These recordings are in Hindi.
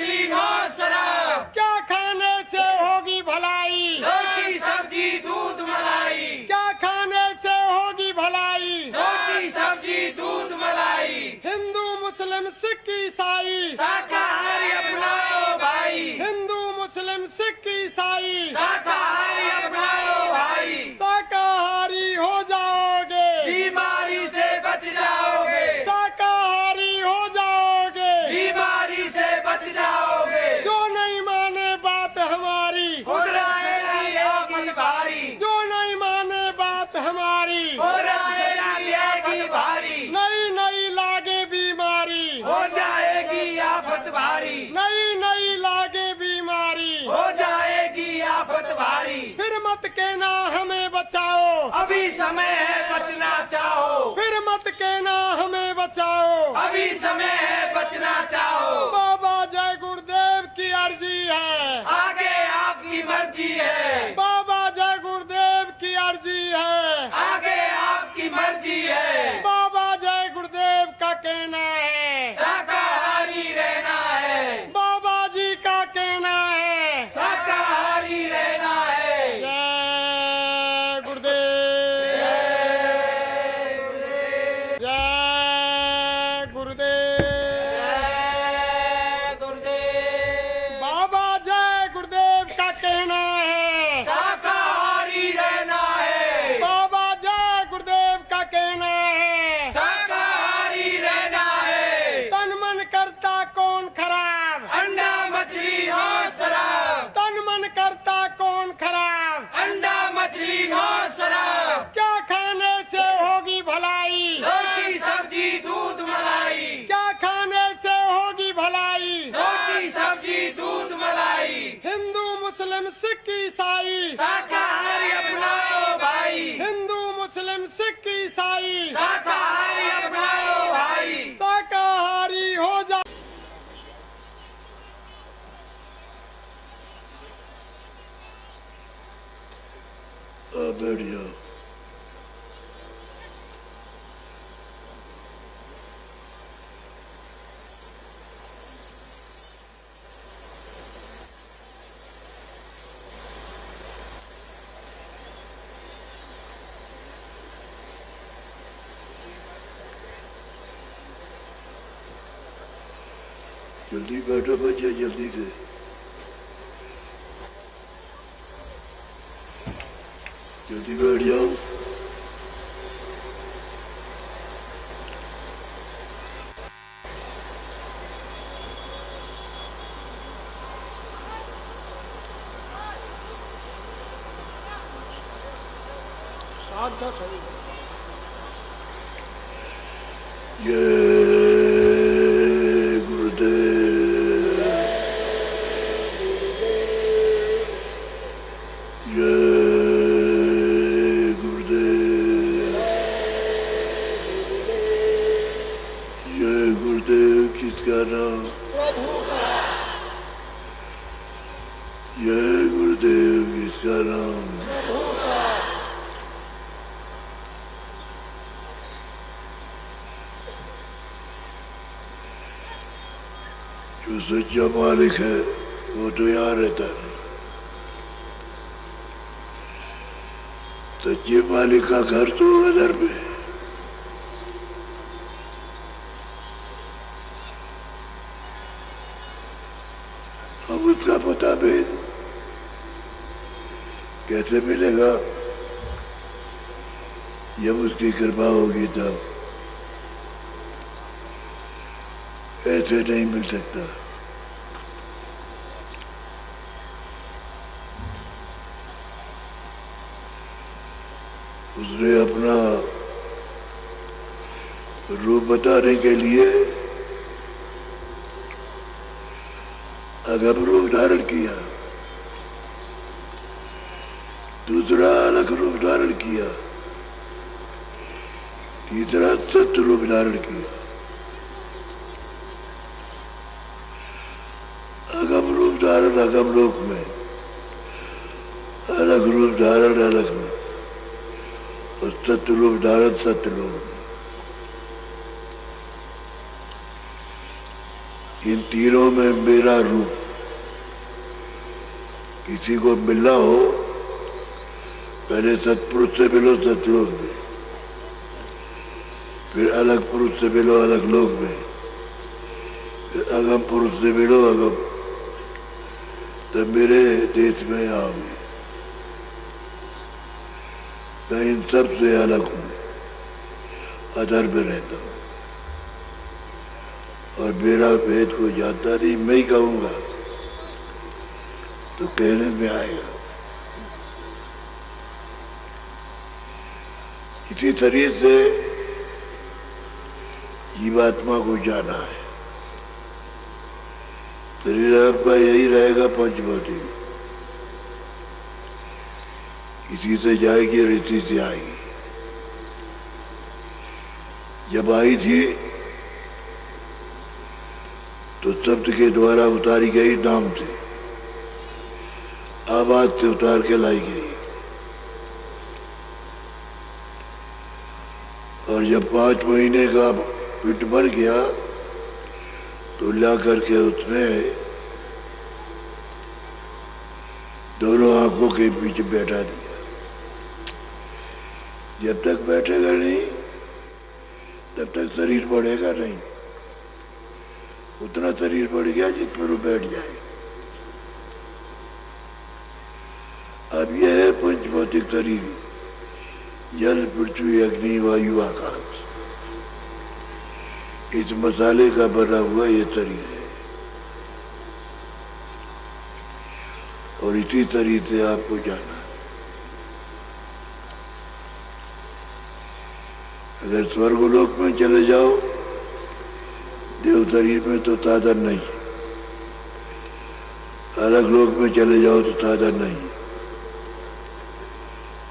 मछली और शराब, क्या खाने से होगी भलाई, रोटी सब्जी दूध मलाई, क्या खाने से होगी भलाई, रोटी सब्जी दूध मलाई, हिंदू मुस्लिम सिख ईसाई, शाकाहारी अपनाओ भाई, हिंदू मुस्लिम सिख ईसाई, शाकाहारी अपनाओ भाई, शाकाहारी हो जाओगे, बीमारी से बच जाओगे, शाकाहारी हो जाओगे, बीमारी से बच जाओगे, जो नहीं माने बात हमारी, हो रहेगी आफत भारी, जो नहीं माने बात हमारी, हो रहेगी आफत भारी, नई नई लागे बीमारी, हो जाएगी आफत भारी, नई नई लागे बीमारी, हो जाएगी आफत भारी, फिर मत कहना हमें बचाओ, अभी समय है बचना चाहो, फिर मत कहना हमें बचाओ, अभी समय है बचना चाहो, बाबा जय गुरुदेव की अर्जी है, आगे आपकी मर्जी है, बाबा जय गुरुदेव की अर्जी है, आगे आपकी मर्जी है, बाबा जय गुरुदेव का कहना है, शाकाहारी रहना है, बाबा जी का कहना है, शाकाहारी रहना है, जय गुरुदेव, जय गुरुदेव, बाबा जय गुरुदेव का कहना है, शाकाहारी रहना है, बाबा जय गुरुदेव का कहना है, शाकाहारी रहना है, तन मन करता कौन खराब, अंडा मछली और शराब, तन मन करता कौन खराब, अंडा मछली और शराब, क्या खाने से होगी भलाई, रोटी सब्जी दूध मलाई, क्या खाने से होगी भलाई, रोटी सब्जी दूध मलाई, हिंदू मुस्लिम सिख ईसाई, शाकाहारी अपनाओ भाई, हिंदू मुस्लिम सिख ईसाई, शाकाहारी अपनाओ भाई, शाकाहारी हो जा, बैठ जाओ। जल्दी बैठो बच्चे, जल्दी से। जल्दी बैठ जाओ। ये गुरुदेव, ये गुरुदेव, ये गुरुदेव किसका नाम? ये गुरुदेव किसका नाम? जो सच्चा मालिक है वो तो यहाँ रहता नहीं। सच्चे मालिक का घर तो उधर में है। अब उसका पता भेद कैसे मिलेगा? जब उसकी कृपा होगी तब, ऐसे नहीं मिल सकता। उसने अपना रूप बताने के लिए अगम रूप धारण किया, दूसरा अलग रूप धारण किया, तीसरा सत्य रूप धारण किया। अगम रूप धारण अगम लोक में, अलग रूप धारण अलग में, और सत्य रूप धारण सत्य लोक में। इन तीनों में मेरा रूप। किसी को मिलना हो पहले सत्पुरुष से मिलो सतलोक में, फिर अलग पुरुष से मिलो अलग लोक में, फिर अगम पुरुष से मिलो अगम, तब मेरे देश में आओगे। मैं इन सब से अलग हूँ, अधर में रहता हूँ और मेरा भेद को जानता नहीं। मैं ही कहूँगा तो कहने में आएगा। इसी शरीर से जीवात्मा को जाना है। शरीर आपका यही रहेगा पंचभौतिक, इसी से जाएगी और इसी से आएगी। जब आई थी तो शब्द के द्वारा उतारी गई नाम से, आवाज से उतार के लाई गई। और जब 5 महीने का पेट भर गया तो ला करके उसने दोनों आंखों के पीछे बैठा दिया। जब तक बैठेगा नहीं तब तक शरीर बढ़ेगा नहीं। उतना शरीर बढ़ गया जिस पर वो बैठ जाए। अब यह है पंचभौतिक शरीर, जल पृथ्वी अग्नि वायु आकाश, इस मसाले का बना हुआ ये शरीर है। और इसी शरीर से आपको जाना है। अगर स्वर्गलोक में चले जाओ देव शरीर में तो साधन नहीं, अलग लोक में चले जाओ तो साधन नहीं,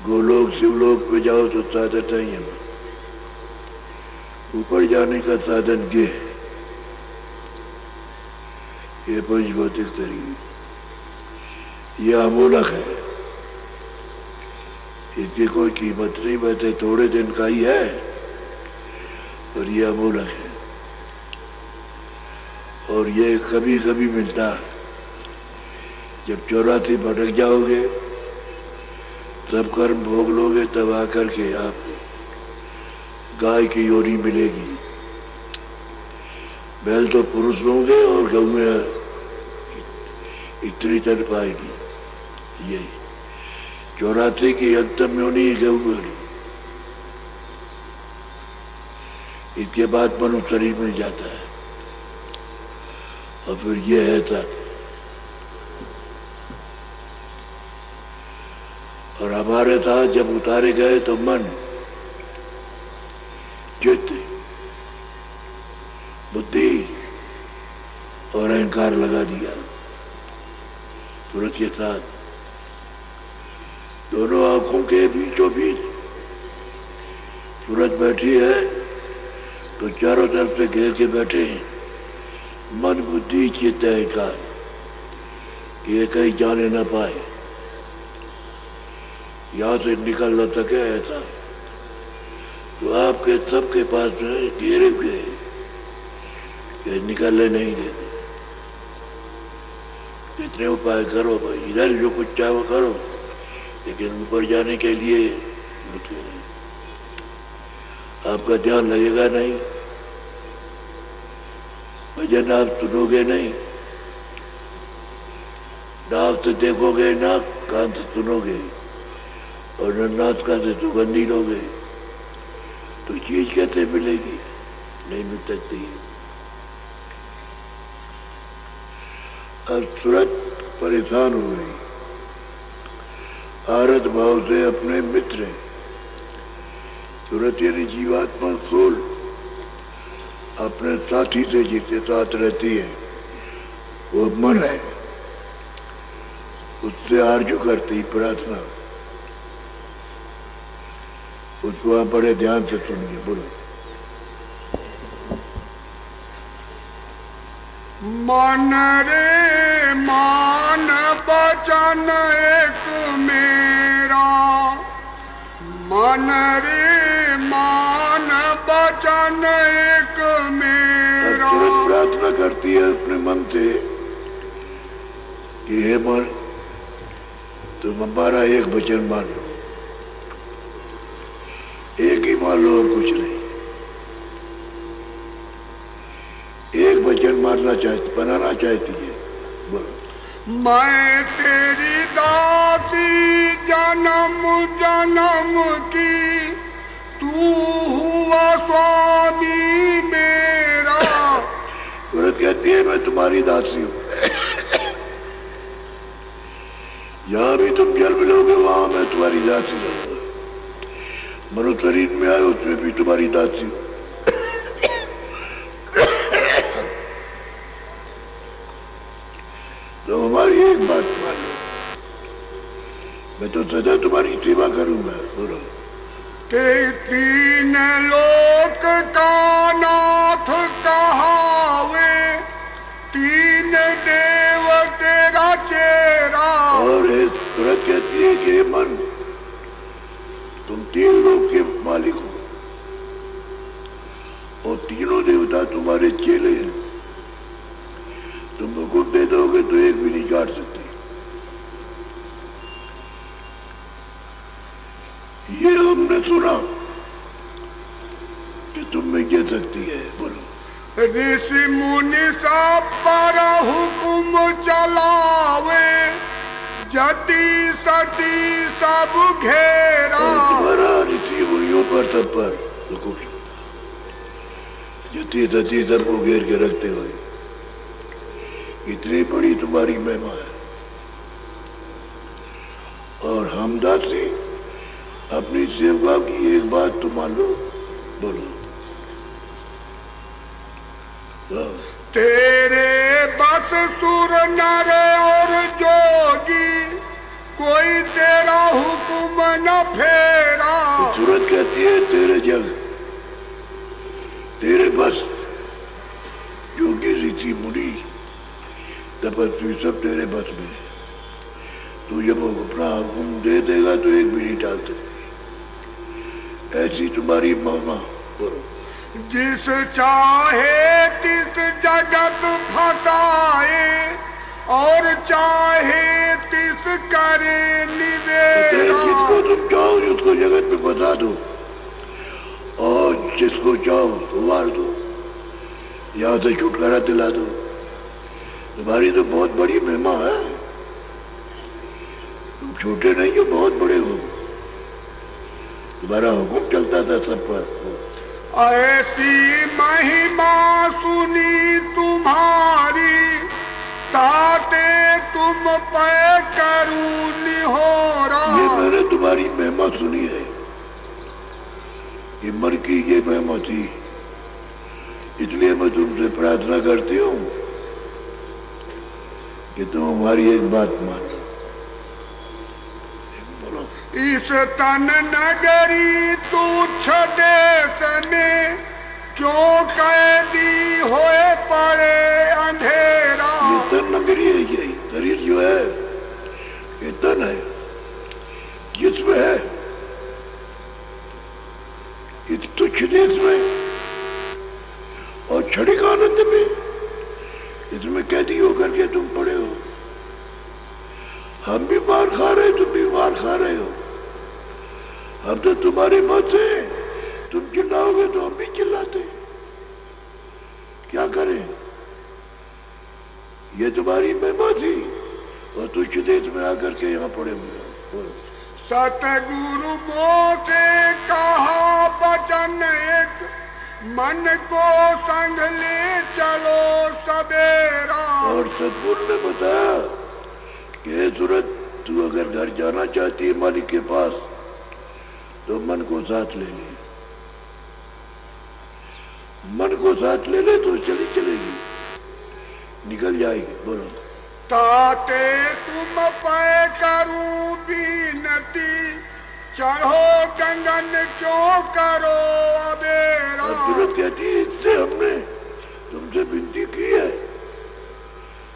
गोलोक शिवलोक में जाओ तो साधन नहीं है। ऊपर जाने का साधन ये है, ये पंचभौतिक शरीर, ये अमूलक है, इसकी कोई कीमत नहीं। वैसे थोड़े दिन का ही है पर ये अमूलक है। और ये कभी कभी मिलता है। जब 84 भटक जाओगे तब कर्म भोग लोगे, तब आकर के आपको गाय की योनि मिलेगी। बैल तो पुरुष होंगे और गौएं स्त्री चल पाएगी। यही 84 की अंतम योनि गऊ योनि। इसके बाद मनुष्य शरीर मिल जाता है और फिर ये है साथ। और हमारे साथ जब उतारे गए तो मन, चित्त, बुद्धि और अहंकार लगा दिया सूरज के साथ। दोनों आंखों के बीचों बीच सूरज बैठी है तो चारों तरफ से घेर के बैठे हैं मन, बुद्धि, चित्त, अहंकार, कि ये कहीं जाने ना पाए, यहाँ से निकल न सके। ऐसा तो आपके सबके पास में घेरे हुए कि निकलने नहीं देते। कितने उपाय करो भाई, इधर जो कुछ चाहो करो, लेकिन ऊपर जाने के लिए मुझे नहीं। आपका ध्यान लगेगा नहीं, भजन आप सुनोगे नहीं, नाक से देखोगे ना, कान से सुनोगे और नाटका से सुगंधी लोगे तो चीज कैसे मिलेगी? नहीं मिल सकती है। अब सूरत परेशान हो गई, आरत भाव से अपने मित्र, सूरत यानी जीवात्मा सोल, अपने साथी से जिसके साथ रहती है वो मन है, उससे आरजू करती प्रार्थना। उसको आप बड़े ध्यान से सुनिए, बोलो। मन रे मान बचन एक मेरा, मन रे मान बचन एक मेरा। तुरंत प्रार्थना करती है अपने कि हे मन, तुम हमारा एक वचन मान लो, एक ही मान लो और कुछ नहीं। एक वचन बनाना चाहती है। बोलो। मैं तेरी दासी जन्म जन्म की, तू हुआ स्वामी मेरा। औरत कहती है मैं तुम्हारी दासी हूं। यहां भी तुम जन्म लोगे, वहां मैं तुम्हारी दासी रहूंगा। मनुष्य शरीर में आए उसमें भी तुम्हारी दासी हूं। तो हमारी एक बात मान लो, मैं तो सदा तुम्हारी सेवा करूंगा। बोलो। के तीन लोक का नाथ कहावे, तीन देव तेरा चेहरा। और तुरंत कहती है कि मन, तुम तीन लोक के मालिक हो और तीनों देवता तुम्हारे चेले हैं। तुम हुक्म दे दोगे तो एक भी नहीं काट सकते। ये हमने सुना कि तुम में ये शक्ति है। बोलो। ऋषि मुनि सब पर हुक्म चलावे, जति सती सब घेरा। और तुम्हारा ऋषि मुनियों पर सब पर हुक्म चलता है, जति सती सबको घेर के रखते हुए। इतनी बड़ी तुम्हारी महिमा है। और हम दासी अपनी सेवका की एक बात तो मान लो। बोलो। तेरे बस सुर नर और जोगी, कोई तेरा हुक्म न फेरा। तो तुरंत कहती है तेरे जग, तेरे बस योगी ऋषि मुनि तपस्वी सब तेरे बस में है। तू जब अपना हुक्म दे देगा तो एक भी नहीं टाल सकती। ऐसी तुम्हारी महिमा। बोलो। जिस चाहे तिस जगत फसाए, और चाहे तिस करे निवेरा। जिसको तुम चाहो उसको जगत में फंसा दो, और जिसको चाहो तो मार दो, यहाँ से छुटकारा दिला दो। तुम्हारी तो बहुत बड़ी महिमा है। तुम छोटे नहीं हो, बहुत बड़े हो। तुम्हारा हुक्म चलता था सब पर। ऐसी महिमा सुनी तुम्हारी, ताते तुम पे करूं निहोरा। ये मैंने तुम्हारी महिमा सुनी है कि मर की ये महिमा थी, इसलिए मैं तुमसे प्रार्थना करती हूँ कि तुम हमारी एक बात मान लो। बोलो। इस तन नगरी तुच्छ देश में, क्यों कैदी होए पड़े अंधेरा। ये तन नगरी है, ये शरीर जो है ये तन है, जिसमें है इस तुच्छ देश में और क्षणिक आनंद में, इसमें कैदी होकर के तुम पड़े हो। हम भी मार खा रहे, तुम भी मार खा रहे हो। हम तो तुम्हारे बस है, तुम चिल्लाओगे तो हम भी चिल्लाते। क्या करें? ये तुम्हारी महिमा थी और तुच्छ देश में आकर के यहाँ पड़े हुए हो। बोलो। सतगुरु मोह से कहा वचन एक, मन को संग ले चलो सवेरा। और सतगुरु ने बताया कि हे सूरत, तू अगर घर जाना चाहती है मालिक के पास तो मन को साथ ले ले। मन को साथ ले ले तो चलेगी, निकल जाएगी। बोलो। ताते तुम पे करूं बीनती, चढ़ो गंगन क्यों करो अबेरा। और सूरत कहती है इससे हमने तुमसे विनती की है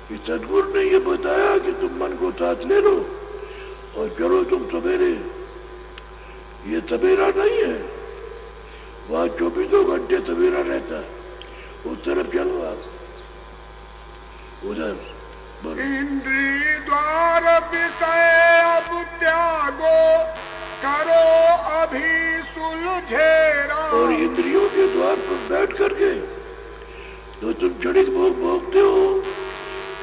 कि सतगुरु ने ये बताया कि तुम मन को साथ ले लो और चलो तुम सवेरे। ये सवेरा नहीं है, वहां 24 घंटे सवेरा रहता है। उस तरफ चलो आप, उधर बोलो। इंद्रिय द्वार विषय अब त्यागो, करो अभी सुलझेरा। और इंद्रियों के द्वार पर बैठ करके तो तुम क्षणिक भोग भोगते हो,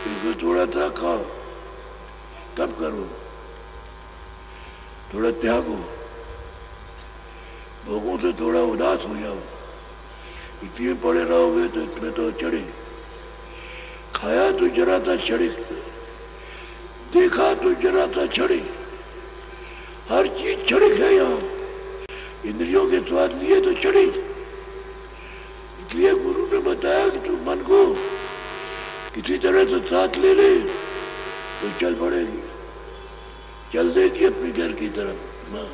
इनको थोड़ा सा खाओ, कम करो, थोड़ा त्यागो, भोगों से थोड़ा उदास हो जाओ। इतने पड़े रहोगे तो इतने तो चढ़े, खाया तो जरा था चढ़े, देखा तो जरा था चढ़े, हर चीज चढ़े है यहाँ। इंद्रियों के स्वाद लिए तो चढ़े। इसलिए गुरु ने बताया कि तू मन को किसी तरह से साथ ले ले तो चल पड़ेगी, चल देगी अपने घर की तरफ। हाँ।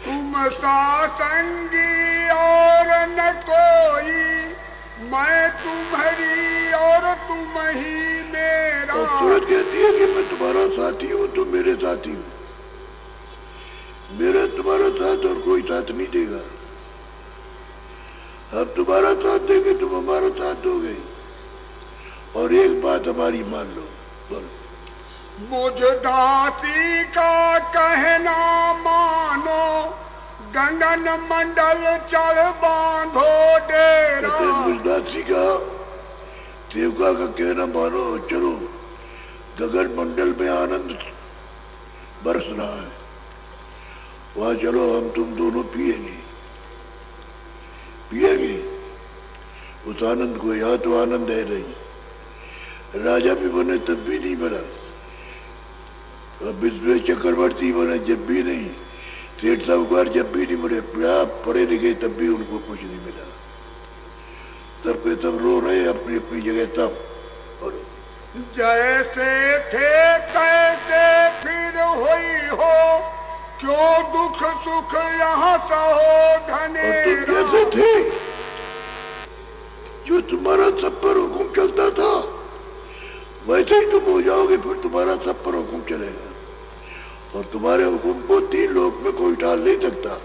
तुम सासंगी और न कोई, मैं तुम्हारी और तुम ही मेरा। और सूरत कहती है कि मैं तुम्हारा साथी हूँ, तुम मेरे साथी हो। मेरा तुम्हारा साथ और कोई साथ नहीं देगा। हम तुम्हारा साथ देंगे, तुम हमारा साथ दोगे। और एक बात हमारी मान लो। बोलो। मुझ दासी का कहना मानो, गगन मंडल चल बांधो डेरा। कहते हैं मुझ दासी का, सेवका का कहना मानो, चलो गगन मंडल में आनंद बरस रहा है, वहां चलो, हम तुम दोनों पिएंगे, पिएंगे उस आनंद को। यहाँ तो आनंद है नहीं। राजा भी बने तब भी नहीं बना, अब इसमें चक्रवर्ती बने जब भी नहीं, सेठ साहूकार जब भी नहीं बने, पढ़े लिखे तब भी उनको कुछ नहीं मिला। सब के सब रो रहे अपनी अपनी जगह। तब बोलो। जैसे थे कैसे फिर हुई हो, क्यों दुख सुख यहाँ सहो और तुम घनेरा। कैसे थे, जो तुम्हारा सब पर हुक्म चलता था, वैसे ही तुम हो जाओगे, फिर तुम्हारा सब पर हुक्म चलेगा। और तुम्हारे हुक्म को 3 लोक में कोई टाल नहीं सकता।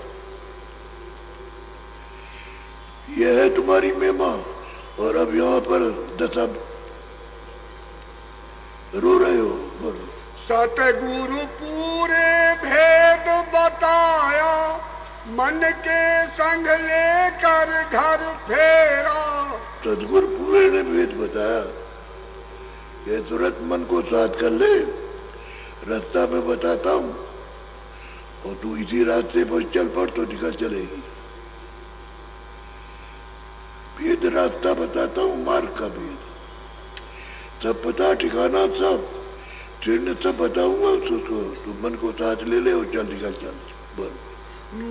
यह है तुम्हारी महिमा। और अब यहाँ पर दशा रो रहे हो। बोलो। सतगुरु पूरे भेद बताया, मन के संग लेकर घर फेरा। सदगुरु पूरे ने भेद बताया कि तुरंत मन को साथ कर ले, रास्ता में बताता हूँ, और तू इसी रास्ते पर चल पड़ तो निकल चलेगी। भेद रास्ता बताता हूँ, मार्ग का भेद सब पता, ठिकाना सब ट्रेन सब बताऊंगा उसको। तू मन को साथ ले ले और चल निकल चल। बोल।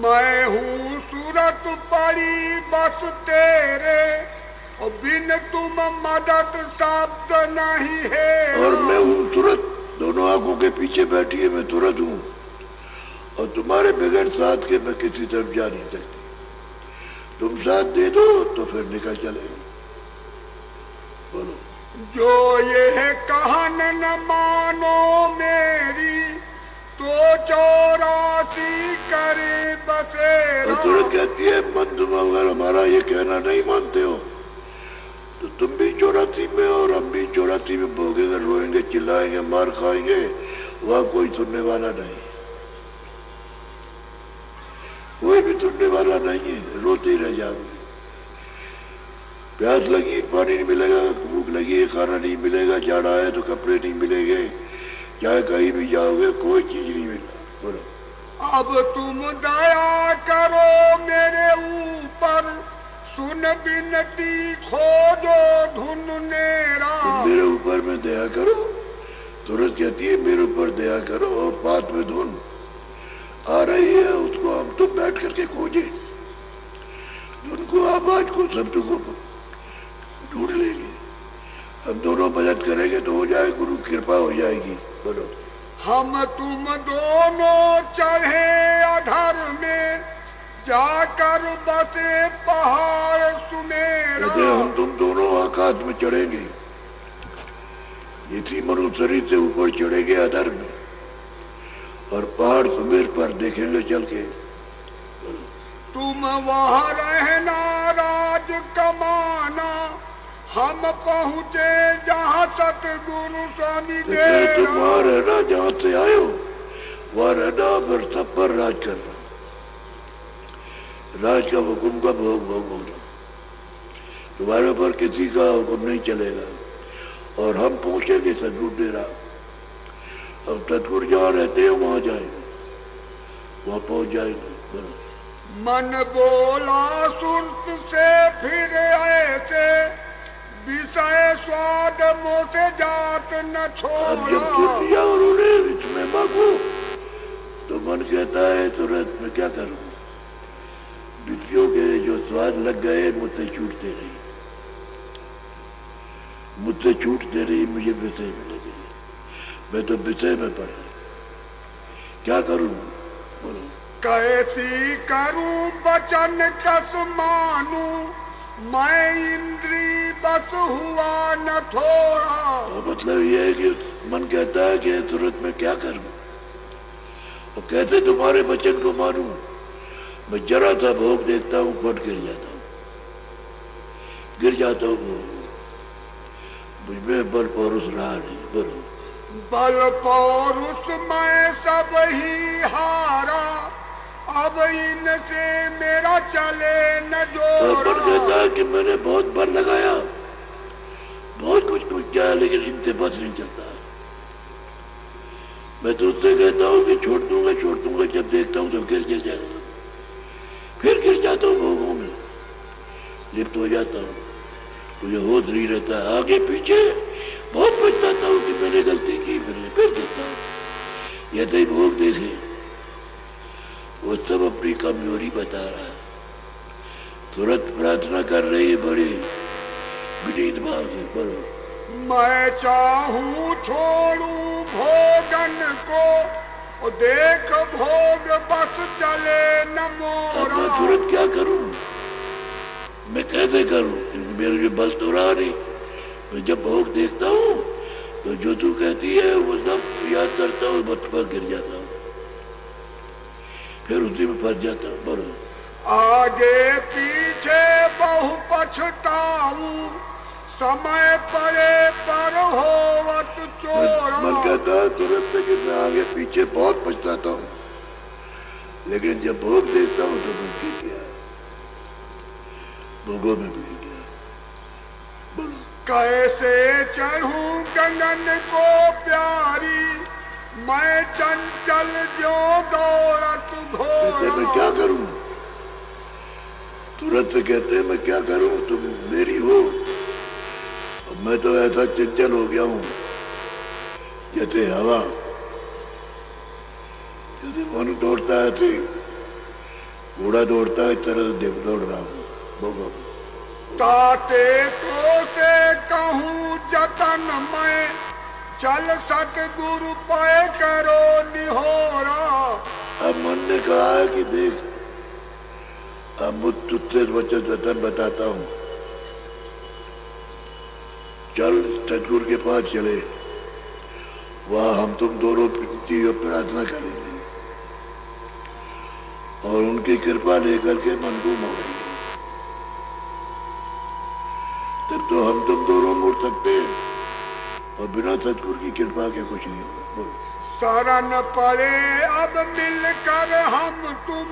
मैं हूँ सूरत पड़ी बस तेरे, और बिन तुम मदद शब्द नहीं है। और मैं हूँ तुरंत, दोनों आंखों के पीछे बैठी है, मैं तुरंत हूँ। और तुम्हारे बगैर साथ के मैं किसी तरफ जा नहीं सकती। तुम साथ दे दो तो फिर निकल चले। बोलो। जो ये कहन न मानो मेरी, तो 84 करे बसेरा। और तुरंत कहती है मन, तुम अगर हमारा ये कहना नहीं मानते हो तो तुम भी 84 में और हम भी 84 में भोगेंगे, रोएंगे, चिल्लाएंगे, मार खाएंगे। वहां कोई सुनने वाला नहीं, कोई भी सुनने वाला नहीं है, रोते ही रह जाओगे। प्यास लगी पानी नहीं मिलेगा, भूख लगी खाना नहीं मिलेगा, जाड़ा है तो कपड़े नहीं मिलेंगे, चाहे कहीं भी जाओगे कोई चीज नहीं मिलता। बोलो। अब तुम दया करो मेरे ऊपर, सुन बिनती खोजो धुन नेरा। तुम मेरे ऊपर में दया करो, तुरंत कहती है मेरे ऊपर दया करो, और बात में धुन आ रही है, उसको हम तुम बैठ करके खोजे, धुन को, आवाज को, शब्द को ढूंढ लेंगे। हम दोनों मदद करेंगे तो हो जाए, गुरु कृपा हो जाएगी। बोलो। हम तुम दोनों चढ़े अधर में, जाकर बसे पहाड़ सुमेरा। कहते हम तुम दोनों आकाश में चढ़ेंगे, इसी मनुष्य शरीर से ऊपर चढ़ेंगे अधर में, और पहाड़ सुमेर पर देखेंगे चल के। तुम वहाँ रहना राज कमाना, हम पहुँचे जहाँ सतगुरु स्वामी तो के तुम वहाँ रहना जहाँ से आए हो, वहाँ रहना, फिर सब पर राज करना। राज का हुक्म का भोग भोगना, तुम्हारे ऊपर किसी का हुक्म नहीं चलेगा। और हम पहुंचेंगे सदगुरु डेरा, हम सदगुरु जहाँ रहते हैं वहाँ जाएंगे, वहाँ पहुंच जाएंगे। बराबर मन बोला सुरत से फिर ऐसे विषय स्वाद मोह से जात न अब जब छोड़ा। सुन लिया उन्होंने इसमें मांगो, तो मन कहता है तुरंत मैं क्या करूं, विषयों के जो स्वाद लग गए मुझसे छूटते नहीं, मुझसे छूटते नहीं, मुझे विषय में लगे, मैं तो विषय में पड़ा, क्या करूं बोलो। कैसी करूं बचन कस मानू, मैं इंद्री बस हुआ न थोड़ा। और मतलब ये है कि मन कहता है कि तुरंत मैं क्या करूं और कैसे तुम्हारे वचन को मानूं। मैं जरा सा भोग देखता हूं, फट गिर जाता हूं, गिर जाता हूं भोग, मुझमें बल पौरुष रहा नहीं। बरो बल पौरुष मैं सब ही हारा, अब इनसे मेरा चले न और मन जोड़ा। कहता है कि मैंने बहुत बल लगाया, बहुत कुछ किया, लेकिन इनसे बस नहीं चलता। मैं तो उससे कहता हूँ कि छोड़ दूंगा, जब देखता हूँ तो गिर जाता हूँ, फिर गिर जाता हूँ भोगों में, लिप्त हो जाता हूँ, मुझे होश नहीं रहता। आगे पीछे बहुत पछताता हूँ कि मैंने गलती की, फिर देखता हूँ ये तो भोग देखे, वो सब अपनी कमजोरी बता रहा है। तुरंत प्रार्थना कर रही है बड़ी विनीत भाव से। बड़ो मैं चाहूं छोड़ूं भोगन को, और देख भोग बस चले न अब मोरा। मैं तुरंत क्या करूं, मैं कैसे करूं, क्योंकि मेरे जो बल तो रहा नहीं। मैं जब भोग देखता हूं तो जो तू कहती है वो सब याद करता हूँ, बस पर गिर जाता हूँ, फिर उसी में फंस जाता हूँ। बड़ो आगे पीछे बहु पछताऊं, समय पड़े पर होवत चोरा। मन कहता है तुरंत कि मैं आगे पीछे बहुत पछताता हूँ, लेकिन जब भोग देखता हूँ तो बस गिर गया, भोगों में भी गिर गया। बोलो कैसे चढ़ूं गगन को प्यारी, मैं चंचल जो दौड़त कहते मैं घोड़ा। क्या करूं, तुरंत कहते हैं मैं क्या करूं, तुम मेरी हो, अब मैं तो ऐसा चंचल हो गया हूं जैसे हवा, जैसे मन दौड़ता है थी, घोड़ा दौड़ता है, इस तरह से दौड़ रहा हूं भोगों में। ताते को से कहूँ जतन मैं, चल सतगुरु पाए करो निहोरा। अब मन ने कहा है कि देख, अब मुझ तुझसे वचन बताता हूं, चल सतगुरु के पास चले, वहां हम तुम दोनों प्रार्थना करेंगे और उनकी कृपा लेकर के मन को मोड़ेंगे, तब तो हम तुम दोनों मुड़ सकते हैं, और बिना सतगुरु की कृपा के कुछ नहीं होगा। बोलो शरण पड़े अब मिलकर हम तुम,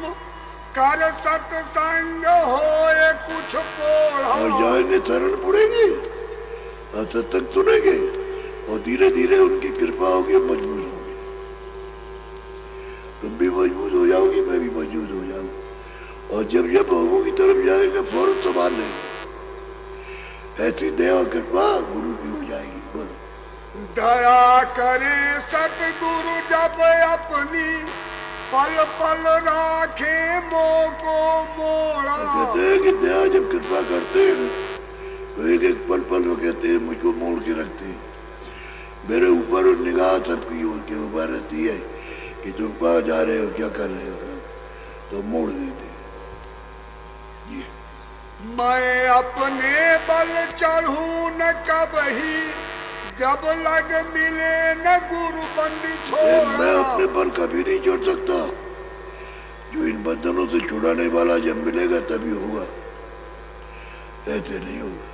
कर सत्संग होए कुछ पोढ़ा। और जाएंगे, शरण पड़ेंगे और सत्संग सुनेंगे, और धीरे धीरे उनकी कृपा होगी, मजबूत होंगे, तुम भी मजबूत हो जाओगी, मैं भी मजबूत हो जाऊंगा, और जब जब भोगों की तरफ जाएंगे फौरन संभाल लेंगे, ऐसी दया कृपा गुरु की हो जाएगी। बोलो दया करे सतगुरु जब अपनी, पल पल राखे मोह को मोड़ा। कहते हैं कि दया जब कृपा करते हैं तो एक एक पल पल वो कहते हैं मुझको मोड़ के रखते हैं, मेरे ऊपर निगाह सबकी उनके ऊपर रहती है कि तुम कहाँ जा रहे हो, क्या कर रहे हो, तो मोड़ देते हैं जी। मैं अपने बल चढ़ूं न कबही, जब लग मिले न गुरु बंदी मैं छोड़ा। अपने पर कभी नहीं छोड़ सकता, जो इन बंधनों से छुड़ाने वाला जब मिलेगा तभी होगा, ऐसे नहीं होगा।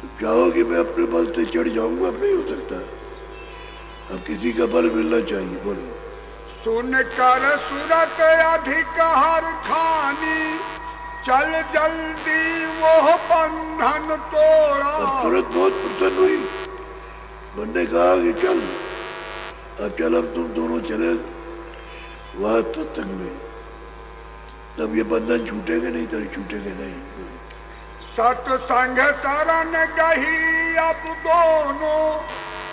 तुम चाहो कि मैं अपने बल से चढ़ जाऊंगा, अब नहीं हो सकता। अब किसी का बल मिलना चाहिए। बोलो। सुन कर सूरत अधिक हर ठानी, चल जल्दी वो बंधन तोड़ा। अब तुरंत बहुत प्रसन्न हुई। मन ने कहा कि चल, अब चल, अब तुम दोनों चले वहां सत्संग में, तब ये बंधन छूटेंगे नहीं तो छूटेंगे नहीं। सत्संग शरण गही अब दोनों,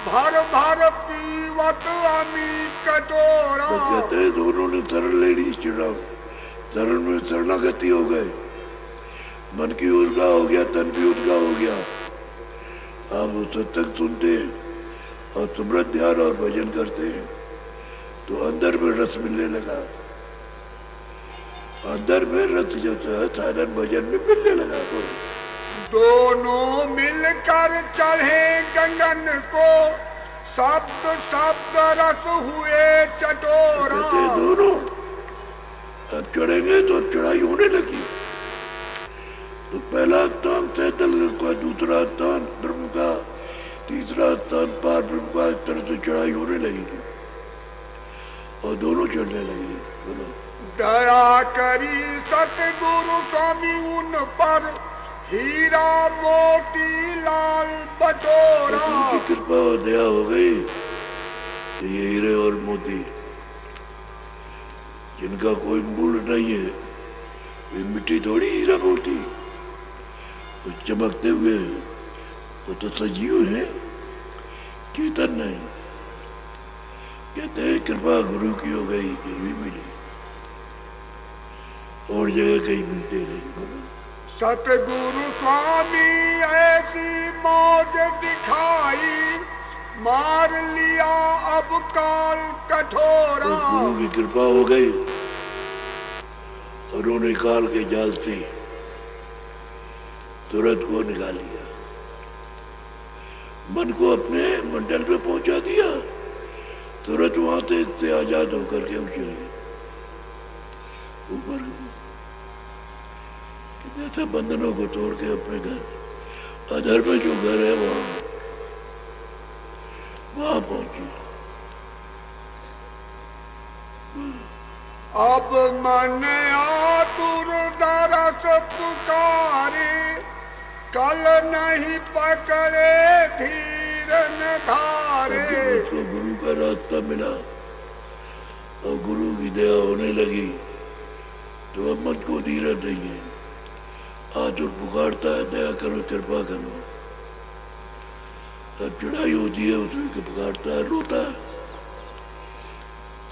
भर भर पीवत अमी कटोरा। तो कहते हैं दोनों ने शरण ले ली, शरण में शरणागति हो गए। मन की ऊर्जा हो गया, तन भी ऊर्जा हो गया। आप वो सत्संग सुनते और सुमरत ध्यान और भजन करते हैं तो अंदर में रस मिलने लगा। अंदर में रस जो है साधन भजन में मिलने लगा। दोनों मिलकर चढ़े गगन को, शब्द शब्द रस हुए चटोरा। कहते दोनों अब चढ़ेंगे तो अब चढ़ाई होने लगी। तो पहला स्थान सैतल का, दूसरा स्थान ब्रह्म का, तीसरा स्थान पार ब्रह्म का। इस तरह से चढ़ाई होने लगेगी और दोनों चढ़ने लगे। बोलो। दया करी सतगुरु स्वामी उन पर, हीरा मोती लाल बटोरा। उनकी कृपा और दया हो गई कि ये हीरे और मोती जिनका कोई मूल्य नहीं है, वे मिट्टी थोड़ी हीरा मोती, वो चमकते हुए वो तो सजीव है, चेतन नहीं। कहते हैं कृपा गुरु की हो गई कि भी मिली, और जगह कहीं मिलते नहीं। बोलो। सतगुरु स्वामी ऐसी मौज दिखाई, मार लिया अब काल कठोरा। बस गुरु की कृपा हो गई और उन्होंने काल के जाल से तुरंत को निकाल लिया, मन को अपने मंडल पे पहुंचा दिया। तुरंत वहां से आजाद होकर के उछले ऊपर। जैसे बंधनों को तोड़ के अपने घर, अधर में जो घर है वहां पहुंची। अब मन आतुर दरस पुकारे, कल नहीं पकड़े धीर न धारे। उसको गुरु का रास्ता मिला और गुरु की दया होने लगी तो अब मन को धीरज नहीं है। आतुर पुकारता है, दया करो, कृपा करो। अब चढ़ाई होती है उसमें के पुकारता है, रोता है।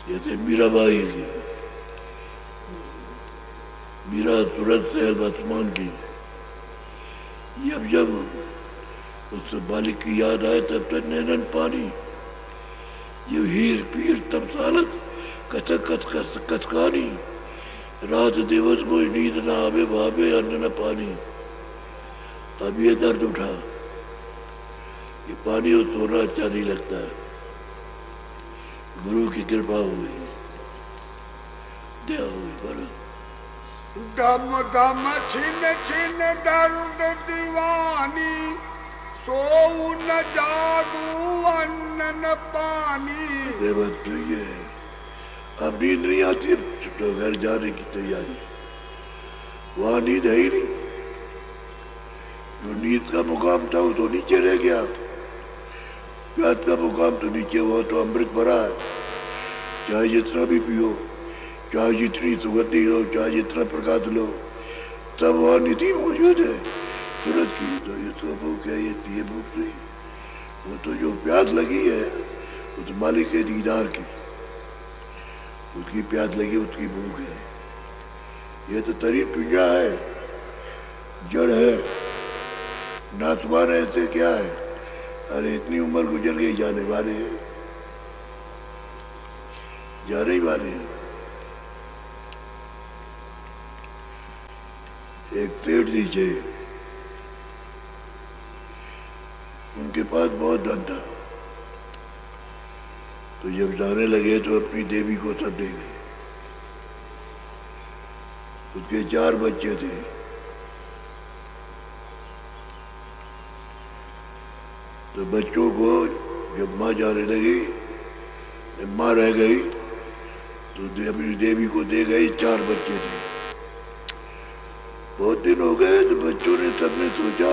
जैसे मीराबाई की, मीरा सूरत से आसमान की, जब उससे बालिक की याद आए तब तक नैनन पानी, ये हीर पीर तब सालत कथक कथकानी, रात दिवस मोई नींद ना आवे, भावे अन्न न पानी। अब ये दर्द उठा, ये पानी और सोना अच्छा नहीं लगता है। गुरु की कृपा हो गई, दया हो गई। बड़ा दम दम छिन छिन दर्द दीवानी, सोऊ न जागू अन्न न पानी। बात तो ये है, अब नींद नहीं आती तो घर जाने की तैयारी। वहां नींद है ही नहीं। जो नींद का मुकाम था वो तो नीचे रह गया, प्यास का मुकाम तो नीचे। वहां तो अमृत भरा है, चाहे जितना भी पियो, चाहे जितनी सुगंधी लो, चाहे जितना प्रकाश लो, सब वहाँ निधि मौजूद है। तुरंत की तो ये तो भूख है, ये भूख नहीं। वो तो जो प्यास लगी है उस मालिक के दीदार की, उसकी प्यास लगी, उसकी भूख है। ये तो शरीर पिंजरा है, जड़ है, नासमान है, ऐसे क्या है। अरे इतनी उम्र गुजर गई, जाने वाले हैं, जाने ही वाले हैं। एक सेठ नीचे, उनके पास बहुत धन था, तो जब जाने लगे तो अपनी देवी को सब दे गए। उसके 4 बच्चे थे। तो बच्चों को जब माँ जाने लगी, जब माँ रह गई तो अपनी देवी को दे गई। 4 बच्चे थे। बहुत दिन हो गए तो बच्चों ने सबने सोचा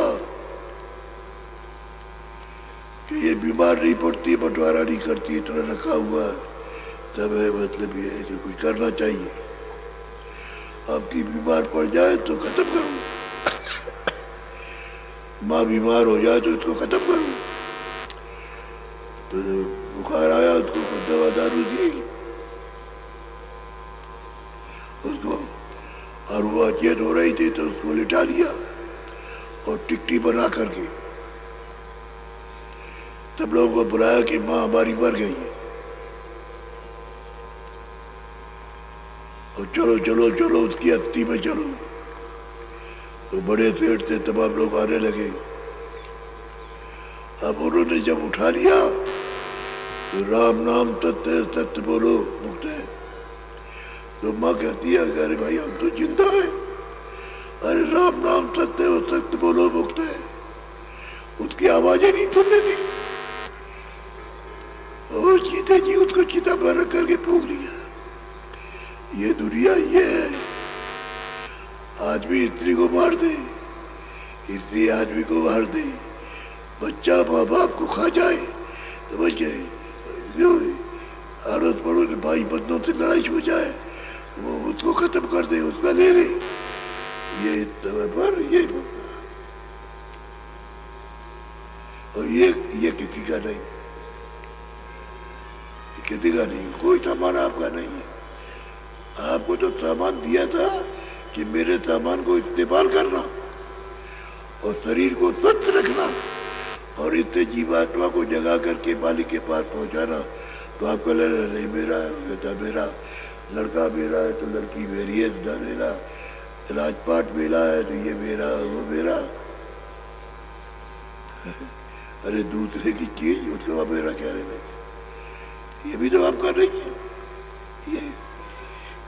कि ये बीमार नहीं पड़ती, बंटवारा नहीं करती, इतना रखा हुआ है, तब है मतलब ये है कि कुछ करना चाहिए। आपकी बीमार पड़ जाए तो खत्म करो, माँ बीमार हो जाए तो इसको खत्म करो। तो जब बुखार आया उसको दवा दारू दी उसको, और वो अचेत हो रही थी तो उसको लिटा लिया और टिकटी बना करके सब लोगों को बुलाया कि माँ हमारी मर गई है और चलो चलो चलो उसकी अस्थि में चलो। तो बड़े सेठ से तमाम लोग आने लगे। अब उन्होंने जब उठा लिया तो राम नाम सत्य है, सत्य बोलो मुक्त है। तो माँ कहती है अरे भाई हम तो जिंदा है, अरे राम नाम सत्य हो, सत्य बोलो मुक्त है। उसकी आवाजें नहीं सुनने दी और जीते जी उसको चिता पर रख करके फूंक लिया। ये दुनिया ये है, आदमी स्त्री को मार दे, स्त्री आदमी को मार दे, बच्चा माँ बाप को खा जाए तो बच गए, अड़ोस पड़ोस के भाई बंधुओं से लड़ाई हो जाए वो उसको खत्म कर दे, उसका ले ले। ये समय पर ये बोलना, और ये किसी का नहीं, किसी का नहीं, कोई सामान आपका नहीं है। आपको तो सामान दिया था कि मेरे सामान को इस्तेमाल करना और शरीर को स्वस्थ रखना और इससे जीवात्मा को जगा करके मालिक के पास पहुंचाना। तो आपको लेना नहीं मेरा है, कहता मेरा, लड़का मेरा है तो लड़की मेरी है, तो मेरा, राजपाट मेरा है तो ये मेरा वो मेरा। अरे दूसरे की चीज उसको मेरा क्या लेना है, ये भी तो आपका नहीं है। ये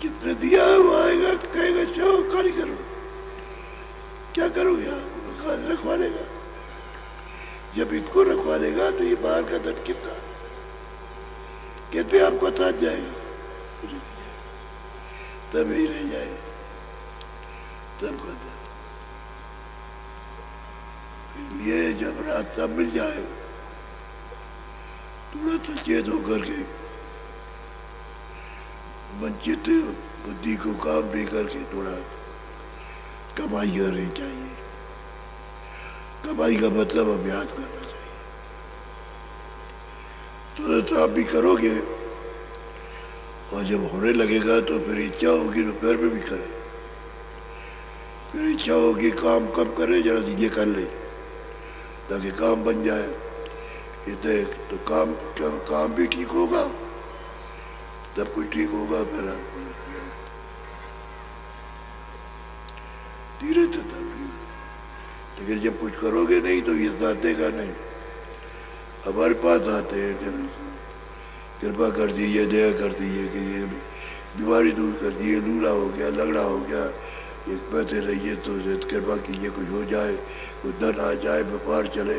किसने दिया है वो आएगा कहेगा जाओ कार्य करो, क्या करोगे आप, रखवा लेगा। जब इसको रखवा लेगा तो ये बाहर का धन किसका, कहते आपको साथ जाएगा, तब ही रह जाएगा सबका धन। इसलिए जब रास्ता मिल जाए थोड़ा सचेत होकर के वंचित बुद्धि को काम भी करके थोड़ा कमाई करनी चाहिए। कमाई का मतलब अभ्यास करना चाहिए। तो आप भी करोगे और जब होने लगेगा तो फिर इच्छा होगी तो फिर भी करें, फिर इच्छा होगी काम कम करे, जरा चीजें कर ले ताकि काम बन जाए। ये तो काम भी ठीक होगा, सब कुछ ठीक होगा। फिर आपको धीरे से तब, लेकिन जब कुछ करोगे नहीं तो ये साथ देगा नहीं। हमारे पास आते हैं कि कृपा कर दीजिए, दया कर दीजिए कि ये बीमारी दूर कर दीजिए, लूला हो गया, लगड़ा हो गया, ये पैसे रहिए तो कृपा कीजिए कुछ हो जाए, कुछ धन आ जाए, व्यापार चले।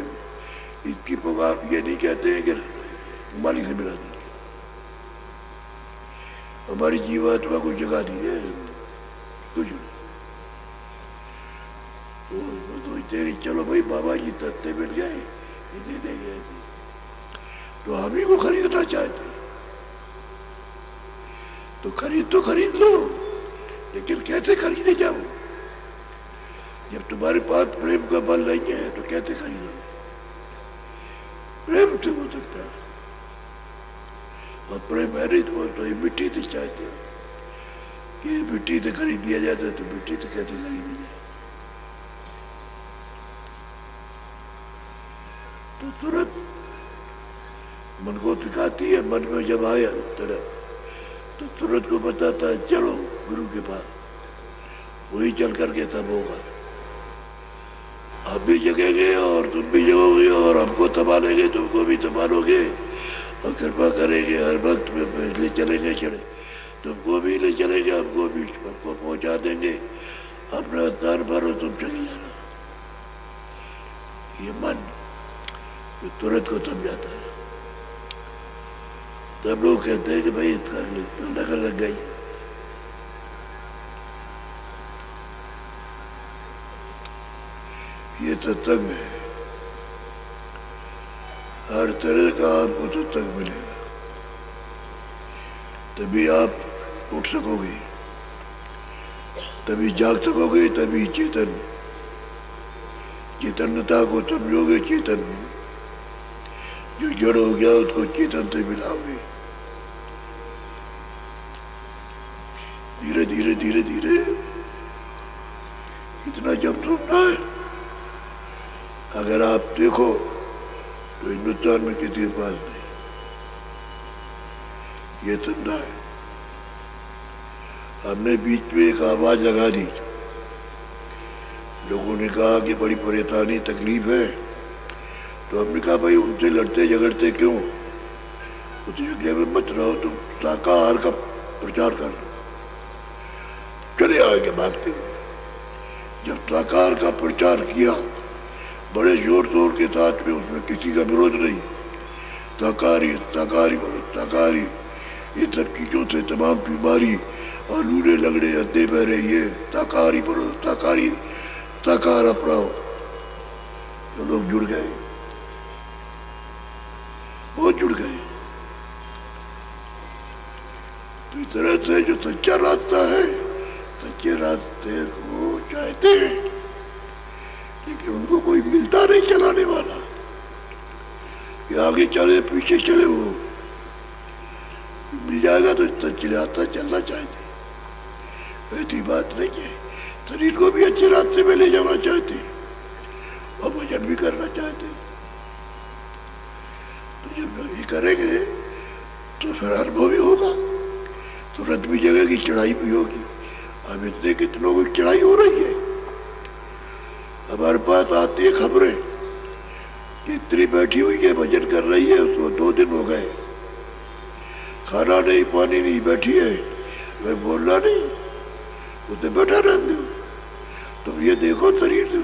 इसकी पुकार ये नहीं कहते हैं कि मालिक से मिला दीजिए, हमारी जीवात्मा को जगा दीजिए, कुछ नहीं। वो सोचते हैं कि चलो भाई बाबा जी तत्ते मिल गए, ये दे देंगे, तो हम ही को खरीदना चाहते तो खरीद लो, लेकिन कैसे खरीदे जाओ? जब तुम्हारे पास प्रेम का बल नहीं है तो कैसे खरीदोगे? प्रेम से हो सकता है, और प्रेम है नहीं तो ये मिट्टी से चाहते हो कि मिट्टी से खरीद लिया जाता है, तो मिट्टी से कैसे खरीदी जाए? तो तुरंत मन को सिखाती है, मन में जब आया तड़प तो तुरंत को बताता है चलो गुरु के पास, वही चल करके तब होगा। आप भी जगेंगे और तुम भी जगोगे और हमको संभालेंगे, तुमको भी संभालोगे और कृपा करेंगे। हर वक्त में ले चलेंगे, चले तुमको भी ले चलेंगे, हमको भी हमको पहुंचा देंगे अपना स्थान पर, और तुम चले जाना। ये मन तुरंत को समझाता है। तब लोग कहते हैं कि भाई इसका तो नकल लग गई। ये सत्संग है, हर तरह का आपको सत्संग मिलेगा, तभी आप उठ सकोगे, तभी जाग सकोगे, तभी चेतनता को समझोगे। चेतन जो जड़ हो गया उसको चेतन से मिलाओगे। धीरे धीरे धीरे धीरे इतना जम सुनना है। अगर आप देखो तो हिंदुस्तान में किसी के पास नहीं ये समझा है। हमने बीच में एक आवाज लगा दी, लोगों ने कहा कि बड़ी परेशानी तकलीफ है, तो हमने कहा भाई उनसे लड़ते झगड़ते क्यों, उस झगड़े में मत रहो, तुम शाकाहार का प्रचार कर दो। चले आएंगे भागते हुए। जब शाकाहार का प्रचार किया बड़े जोर शोर के साथ में, उसमें किसी का विरोध नहीं, शाकाहारी शाकाहारी बोलो शाकाहारी, ये सब चीजों से तमाम बीमारी और लूले लगड़े अंधे बहरे, ये शाकाहारी बोलो शाकाहारी, शाकाहार अपनाओ। जो लोग जुड़ गए, बहुत जुड़ गए। तो इस तरह से जो सच्चा रास्ता है, सच्चे रास्ते को चाहते हैं, लेकिन उनको कोई मिलता नहीं चलाने वाला, कि आगे चले पीछे चले। वो मिल जाएगा तो सच्चे रास्ता चलना चाहते। ऐसी बात नहीं है, शरीर को भी अच्छे रास्ते में ले जाना चाहते और भजन भी करना चाहते। तो जब ये करेंगे तो फिर अनुभव भी होगा, तुरंत भी जगह की चढ़ाई भी होगी। अब इतने कितनों की चढ़ाई हो रही है। हमारे पास आती है खबरें कि स्त्री बैठी हुई है, भजन कर रही है, उसको 2 दिन हो गए, खाना नहीं पानी नहीं, बैठी है, वह बोलना नहीं, उसे बैठा रहने दो। तुम ये देखो शरीर से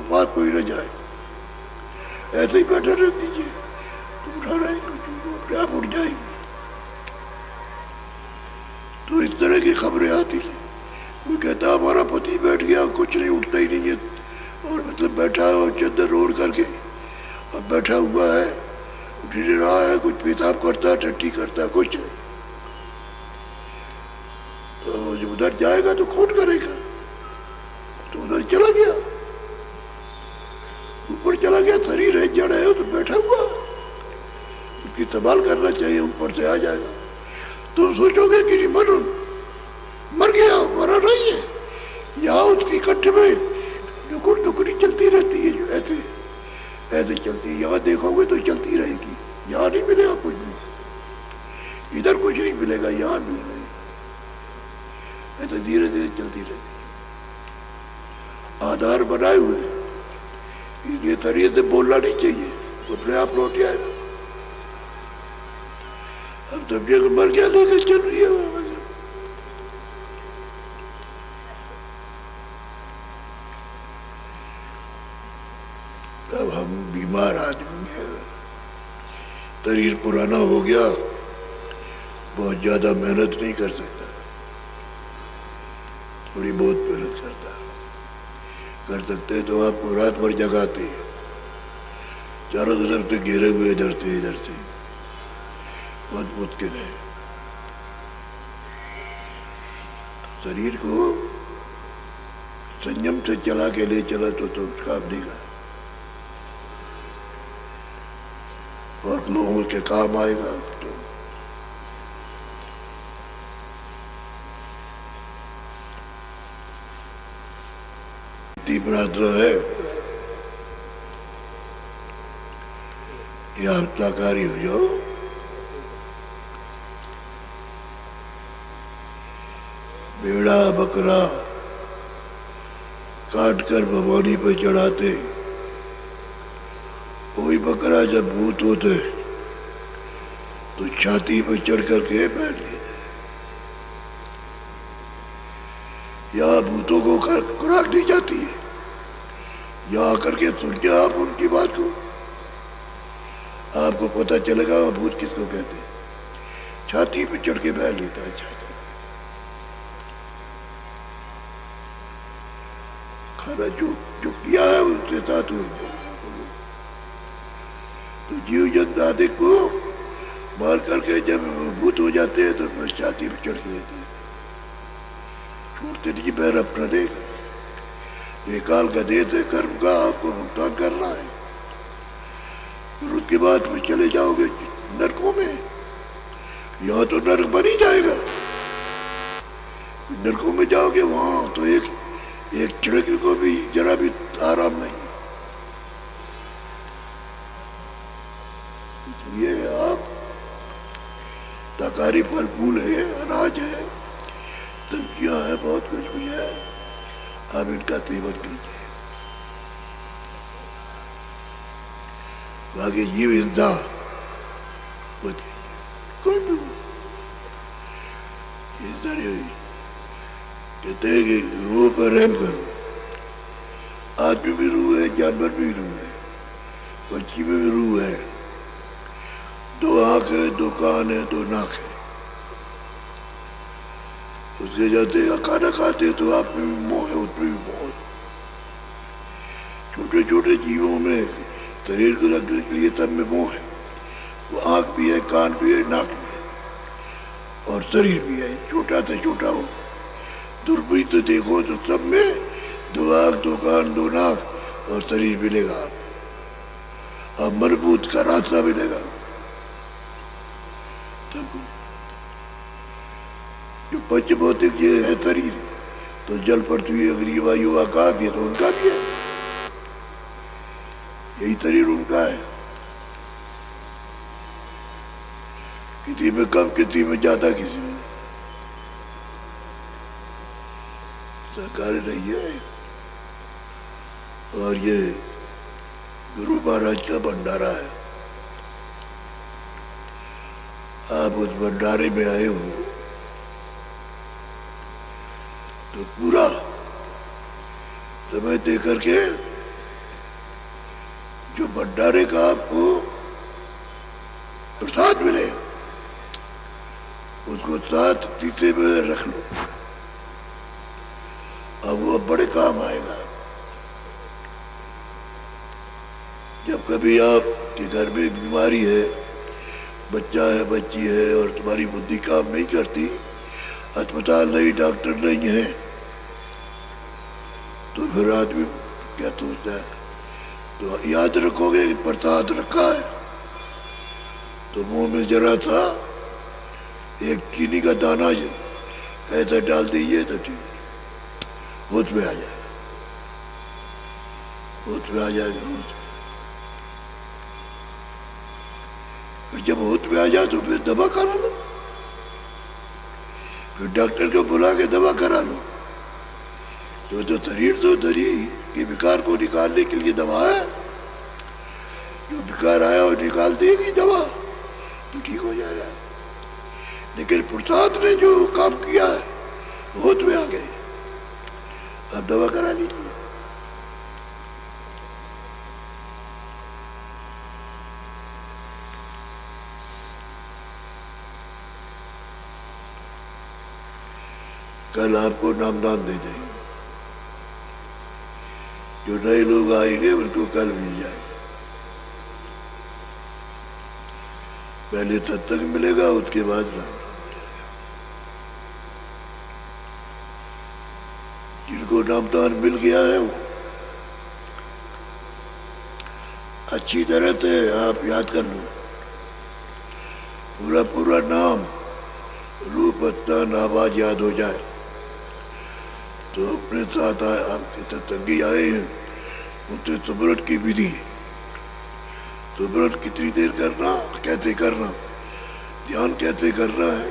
बात कोई न जाए, ऐसे ही बैठा रह दीजिए, तुम उठा रहे कुछ अपने आप उठ जाएगी। तो इस तरह की खबरें आती हैं। कोई कहता हमारा पति बैठ गया, कुछ नहीं, उठता ही नहीं है, और मतलब बैठा है और चद्दर ओढ़ करके अब बैठा हुआ है, उठ नहीं रहा है, कुछ पेशाब करता है, टट्टी करता है, कुछ नहीं। तो वो जब उधर जाएगा तो कौन करेगा? तो उधर चला गया, ऊपर चला गया, शरीर है, जड़ है, तो बैठा हुआ, उसकी संभाल करना चाहिए, ऊपर से आ जाएगा। तुम सोचोगे कि मर गया, मरा नहीं है, यहाँ उसकी कट्ठ में नुकुर नुकुरी चलती रहती है, जो ऐसे ऐसे चलती है। यहाँ देखोगे तो चलती रहेगी, यहाँ नहीं मिलेगा कुछ भी, इधर कुछ नहीं मिलेगा, यहाँ मिलेगा। ऐसे धीरे धीरे चलती रहती है, आधार बनाए हुए, इसलिए शरीर से बोलना नहीं चाहिए, अपने आप लौट आएगा। अब तब मर गया, लेकर चल रही है। अब हम बीमार आदमी हैं, शरीर पुराना हो गया, बहुत ज्यादा मेहनत नहीं कर सकता, थोड़ी बहुत मेहनत करता कर सकते तो आपको रात भर जगाते, चारों तरफ से घेरे हुए, इधर से, बहुत मुश्किल है। शरीर को संयम से चला के ले चला तो काम देगा और लोगों के काम आएगा। तो इतनी प्रार्थना है कि आप शाकाहारी हो जाओ, भेड़ा बकरा काट कर भवानी पर चढ़ाते, कोई बकरा जब भूत होते तो छाती पर चढ़ करके बैठ लेते। यहाँ भूतों को खुराक दी जाती है, यहाँ आकर के सुन के आप उनकी बात को, आपको पता चलेगा भूत किसको कहते हैं। छाती पे चढ़ के बैठ लेता है छाती पे। खाना जो जो किया है उसके साथ हुई तो जीव जंतु को मार करके जब भूत हो जाते हैं तो फिर छाती पे चढ़ के रहते हैं, छोड़ते नहीं पैर अपना देगा। ये काल का देश है, कर्म का आपको भुगतान करना है। फिर उसके बाद फिर चले जाओगे नरकों में। यहाँ तो नरक बन ही जाएगा, नरकों में जाओगे वहां तो एक छिड़क को भी जरा भी आराम नहीं। इसलिए आप शाकाहारी फल फूल है, अनाज है, सब्जियां है, बहुत कुछ भी है, आप इनका सेवन कीजिए। बाकी जीव हिंसा मत कीजिए, कोई भी हो हिंसा नहीं हुई। कहते हैं कि रूह पर रहम करो। आदमी भी रूह है, जानवर भी रूह है, पंछी में भी रूह है। दो आंख है, दो कान है, दो नाक है। उसके जाते खाना खाते तो आप में भी मोह है, उसमें भी मोह है। छोटे छोटे जीवों में शरीर को रखने के लिए सब में मोह है। वो आंख भी है, कान भी है, नाक भी है और शरीर भी है, छोटा से छोटा हो। दूरबीन से देखो तो सब में दो आंख, दो कान, दो नाक और शरीर मिलेगा। अब मजबूत का रास्ता मिलेगा सबको। जो पंच भौतिक ये है शरीर, तो जल, पृथ्वी, अग्नि, वायु, आकाश ये तो उनका भी है, यही शरीर उनका है। किसी में कम, किसी में ज्यादा, किसी में सहकारी नहीं है। और ये गुरु महाराज का भंडारा है। आप उस भंडारे में आए हो तो पूरा समय दे करके जो भंडारे का आपको प्रसाद मिले उसको साथ शीशे में रख लो। अब वो बड़े काम आएगा। जब कभी आपके घर में बीमारी है, बच्चा है, बच्ची है और तुम्हारी बुद्धि काम नहीं करती, अस्पताल नहीं, डॉक्टर नहीं है, तो फिर आदमी क्या सोचता है? तो याद रखोगे कि प्रसाद रखा है तो मुंह में जरा सा एक चीनी का दाना ऐसा डाल दीजिए तो ठीक, होश में आ जाएगा, होश में आ जाएगा, होश में। फिर जब होश में आ जाए तो फिर दवा करा लो, फिर डॉक्टर को बुला के दवा करा लो। तो शरीर के विकार को निकालने के लिए दवा है। जो विकार आया और निकाल देगी दवा तो ठीक हो जाएगा। लेकिन प्रसाद ने जो काम किया है, होश में आ गए, अब दवा करा लीजिए। कल आपको नामदान दे देंगे। जो नए लोग आएंगे उनको कल मिल जाएगा। पहले सत्संग मिलेगा, उसके बाद नामदान हो जाएगा। जिनको नामदान मिल गया है वो अच्छी तरह से आप याद कर लो। पूरा पूरा नाम, रूप, स्थान, आवाज याद हो जाए तो अपने साथ आपके सत्संगी आए हैं, उनसे सुमरन की विधि, सुमरन कितनी देर करना, कैसे करना, ध्यान कैसे करना है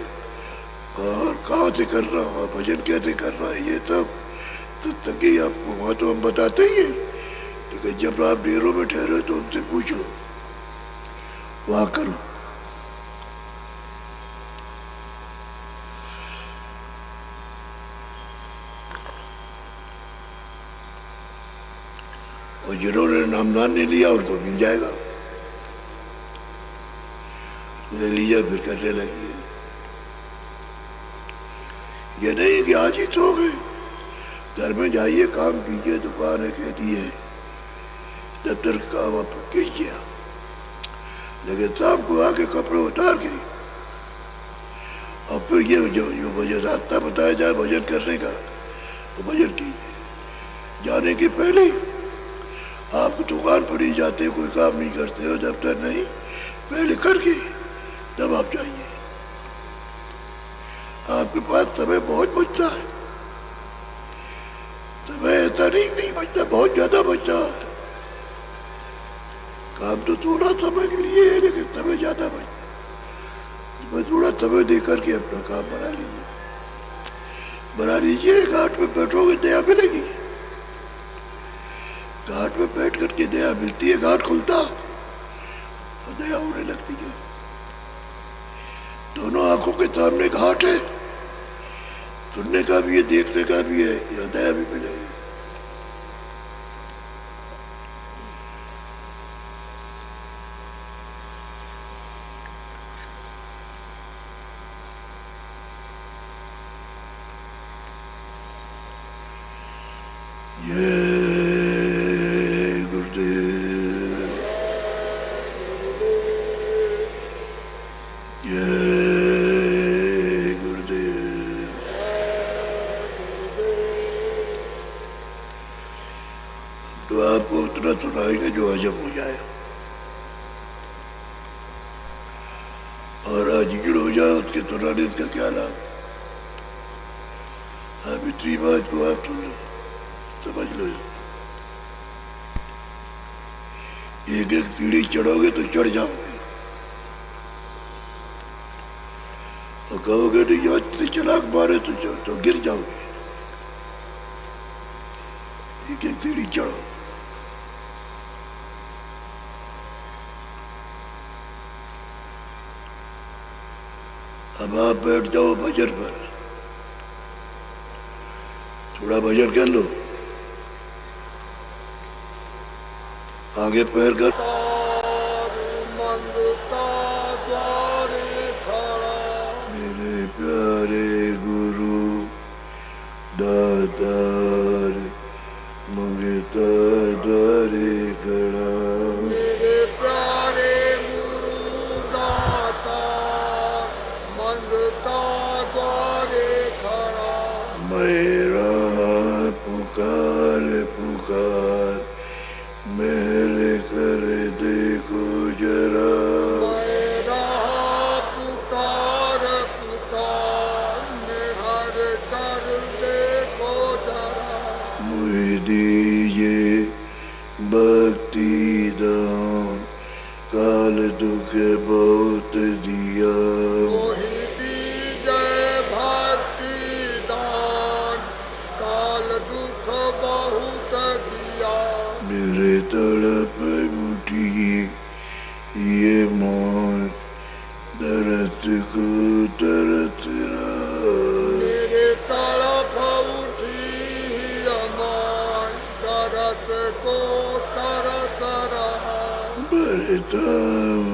और कहाँ से करना और भजन कैसे करना है, ये सब सत्संगी आपको वहाँ तो हम बताते ही हैं। लेकिन जब आप डेरों में ठहरे तो उनसे पूछ लो, वहाँ करो। और जिन्होंने नामदान नहीं लिया उनको मिल जाएगा। ले लिया, फिर करने लगी। ये नहीं कि आज ही सो गए, घर में जाइए, काम कीजिए, दुकान है, खेती है, दफ्तर का काम आप कीजिए, लेकिन शाम को आके कपड़े उतार के और फिर ये जो भजन रास्ता बताया जाए भजन करने का, वो भजन कीजिए। जाने के पहले आप दुकान पर ही जाते, कोई काम नहीं करते हो, दफ्तर नहीं, पहले करके तब आप जाइए। आपके पास समय बहुत बचता है, समय ऐसा नहीं बचता, बहुत ज्यादा बचता है। काम तो थोड़ा समय के लिए है, लेकिन समय ज्यादा बचता है। उसमें थोड़ा समय देकर के अपना काम बना लीजिए। घाट पे बैठोगे दया मिलेगी, घाट पे बैठ करके दया मिलती है, घाट खुलता और दया होने लगती है। दोनों आंखों के सामने घाट है, सुनने का भी है, देखने का भी है, या दया भी मिलेगी। जय गुरुदेव, जय गुरुदेव। तो आपको उतना सुनाएंगे जो हजम हो जाए और अजीर्ण हो जाए, उसके सुनाने का क्या लाभ। आप इतनी बात को आप सुन लो, समझ लो। एक एक सीढ़ी चढ़ोगे तो चढ़ जाओगे, और कहोगे नहीं यहाँ से चलाक मारे तो गिर जाओगे। एक एक सीढ़ी चढ़ो। अब आप बैठ जाओ भजन पर, थोड़ा भजन कर लो, आगे पैर कर। मेरे प्यारे गुरु दातार मंगता द्वारे खड़ा, मेरे प्यारे गुरु दाता मंगता द्वारे खड़ा। मेरा पुकार पुकार मेरे कर देखो जरा, मेरा पुकार पुकार मेहर कर देखो जरा। मुझे दीजिए भक्ति दान, काल दुख बहुत दिया। मोहि दीजय भक्ति दान, काल दुख बहुत दिया। मेरे तड़प उठी ये मन, दरद को तरस रहा। मेरे तड़प उठी अमान, तरस को तरस रहा। बरताओ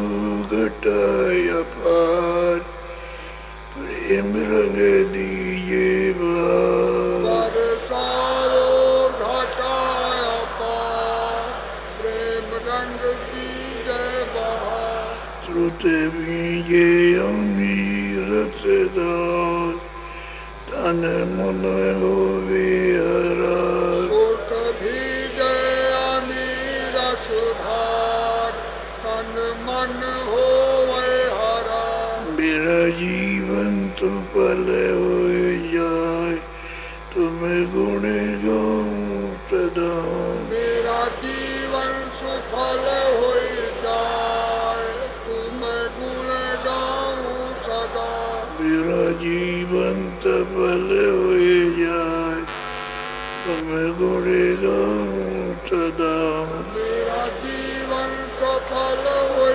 घटाया पार, प्रेम रंग दीजे बार। बरसाओ घटाया पार, प्रेम रंग दीजय बहार। श्रुत बीजे अमीर रसदार, तन मन होवे हरा। सुत भीजय अमीर सुधार, तन मन होवे हरा। मेरा जीवन तो पल हो जाए, तुम्हें गुण गाऊं सदा। मेरा जीवन सुफल हो जाए, तुम्हें गुण गाऊं सदा। मेरा जीवन सफल हो जाए, तुम्हें गुण गाऊं सदा। मेरा जीवन सफल हो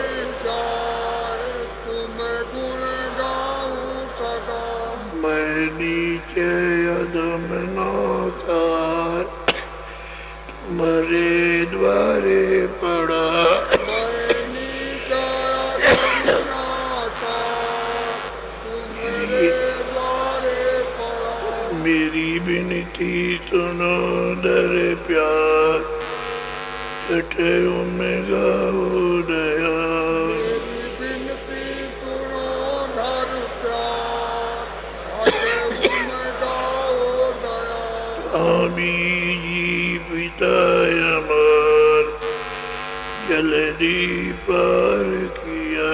जाए, तुम्हें गुण गाऊं सदा। मैं नीचे अदम नाकार, तुम्हारे द्वारे पड़ा। मैं नीचा रंगनाथ मेरी विनती सुनो दरे प्यार, छठे में गाओ दया। मेरी विनती सुनो धर प्यार, छठे में गाओ दया। स्वामी जी पिता अमर, जल्दी पार किया।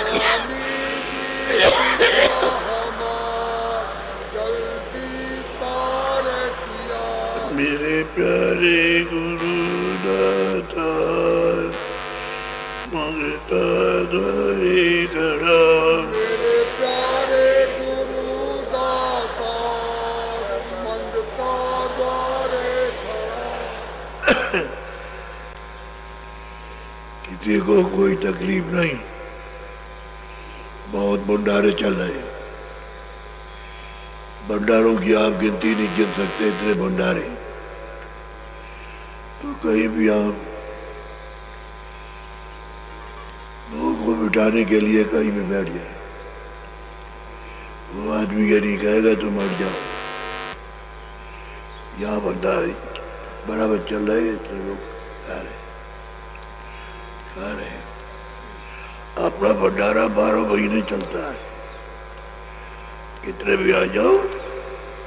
स्वामी जी पिता हमार, जल्दी पार किया। मेरे प्यारे गुरु दातार, मंगता द्वारे खड़ा। मेरे प्यारे गुरु दातार, मंगता द्वारे खड़ा। किसी को कोई तकलीफ नहीं, बहुत भंडारे चल रहे हैं। भंडारों की आप गिनती नहीं गिन सकते, इतने भंडारे। तो कहीं भी आप भूख को मिटाने के लिए कहीं भी बैठ जाए, वो आदमी ये नहीं कहेगा तुम हट जाओ। यहाँ भंडारे बराबर चल रहे हैं, इतने लोग खा रहे हैं। अपना भंडारा 12 महीने चलता है, कितने भी आ जाओ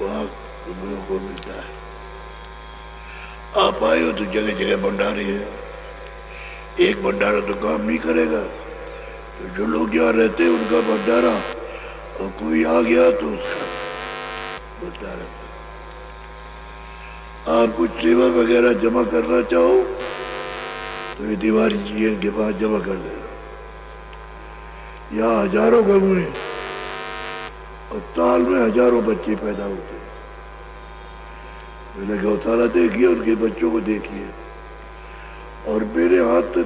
वहाँ तुम लोगों को मिलता है। आप आए हो तो जगह जगह भंडारे हैं। एक भंडारा तो काम नहीं करेगा, तो जो लोग यहाँ रहते हैं उनका भंडारा, और कोई आ गया तो उसका भंडारा था। आप कुछ सेवा वगैरह जमा करना चाहो तो ये तिवारी जी इनके पास जमा कर देना। यहाँ हजारों गाँव हैं और साल में हजारों बच्चे पैदा होते हैं। मैंने गौशाला देखी है, उनके बच्चों को देखिए। और मेरे हाथ से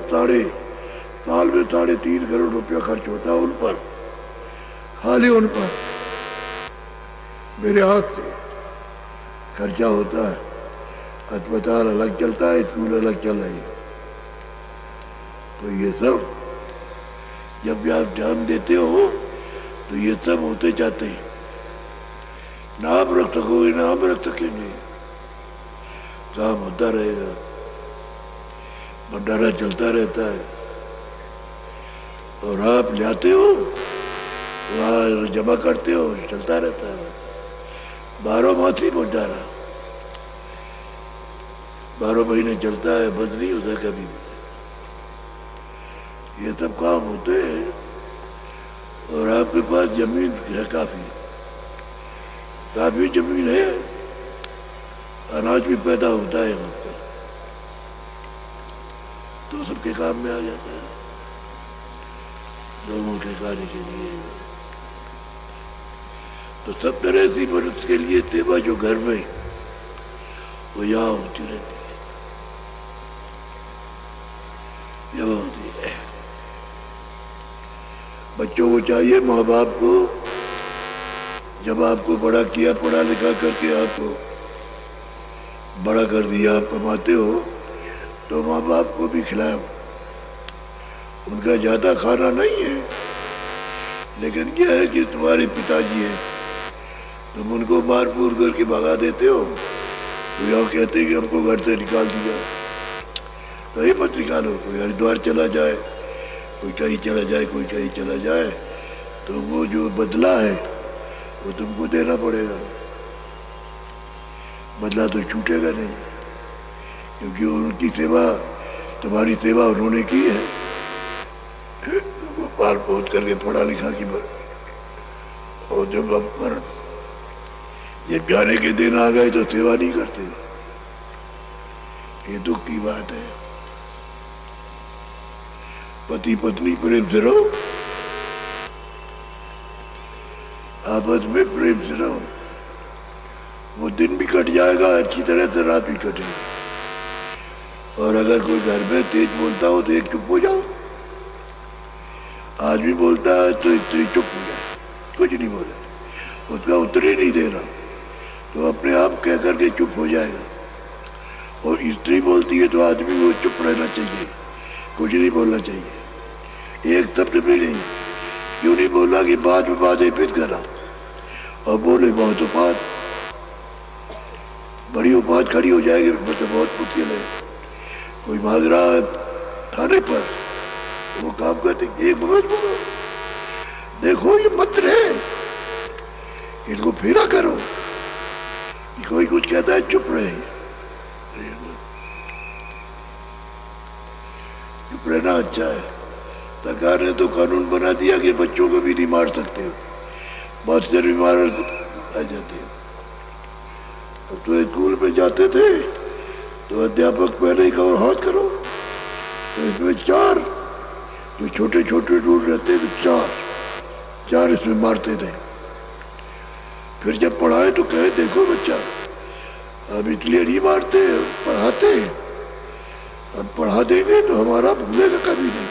साल में 3.5 करोड़ रुपया खर्च होता है उन पर, खाली उन पर मेरे हाथ से खर्चा होता है। अस्पताल अलग चलता है, स्कूल अलग चल रहे हैं। तो ये सब जब भी आप ध्यान देते हो तो ये सब होते जाते हैं। ना आप रख सकोगे ना हम रख सकेंगे, काम होता रहेगा, भंडारा चलता रहता है। और आप लाते हो वहाँ जमा करते हो, चलता रहता है। 12 मासी भंडारा 12 महीने चलता है, बंद नहीं होता कभी भी। ये सब काम होते हैं। और आपके पास जमीन है, काफी जमीन है, अनाज भी पैदा होता है वहाँ पर, तो सबके काम में आ जाता है, लोगों के खाने के लिए। तो सब तरह से मनुष्य के लिए सेवा जो घर में वो यहाँ होती रहती है, ये होती है। बच्चों को चाहिए माँ बाप को, जब आपको बड़ा किया, पढ़ा लिखा करके आपको बड़ा कर दिया, आप कमाते हो, तो माँ बाप को भी खिलाओ। उनका ज़्यादा खाना नहीं है, लेकिन क्या है कि तुम्हारे पिताजी हैं, तुम उनको मारपूर करके भगा देते हो, तो यहाँ कहते हैं कि हमको घर से निकाल दिया। कहीं मत निकालो, कोई हरिद्वार चला जाए, कोई कहीं चला जाए, कोई कहीं चला जाए, तो वो जो बदला है वो तुमको देना पड़ेगा। बदला तो छूटेगा नहीं, क्योंकि उनकी सेवा, तुम्हारी सेवा उन्होंने की है। तो पाल पोत करके पढ़ा लिखा की बर, और जब अब पर ये जाने के दिन आ गए तो सेवा नहीं करते। ये दुख की बात है। पति पत्नी प्रेम से रहो, आपस में प्रेम से रहो, वो दिन भी कट जाएगा अच्छी तरह से, रात भी कटेगी। और अगर कोई घर में तेज बोलता हो तो एक चुप हो जाओ। आदमी बोलता है तो स्त्री चुप हो जाए, कुछ नहीं बोला, उसका उत्तर ही नहीं देना, तो अपने आप कह करके चुप हो जाएगा। और स्त्री बोलती है तो आदमी को चुप रहना चाहिए, कुछ नहीं बोलना चाहिए, एक शब्द भी नहीं। क्यों नहीं बोला कि बाद में बात एपित करा, और बोले बहुत बात, बड़ी बात खड़ी हो जाएगी, तो बहुत मुश्किल है। कोई मांग रहा है थाने पर, वो काम करते एक बात बोलो, देखो ये मंत्र है, इनको फेरा करो। कोई कुछ कहता है चुप रहे, चुप रहना अच्छा है। सरकार ने तो कानून बना दिया कि बच्चों को भी नहीं मार सकते हो, बहुत से बीमार आ जाते हैं। अब तो स्कूल में जाते थे तो अध्यापक पहले ही कहो हाथ करो, तो इसमें 4 जो छोटे छोटे रूल रहते थे 4 इसमें मारते थे। फिर जब पढ़ाए तो कहे देखो बच्चा, अब इसलिए नहीं मारते, पढ़ाते हैं, अब पढ़ा देंगे तो हमारा भूलेगा कभी नहीं,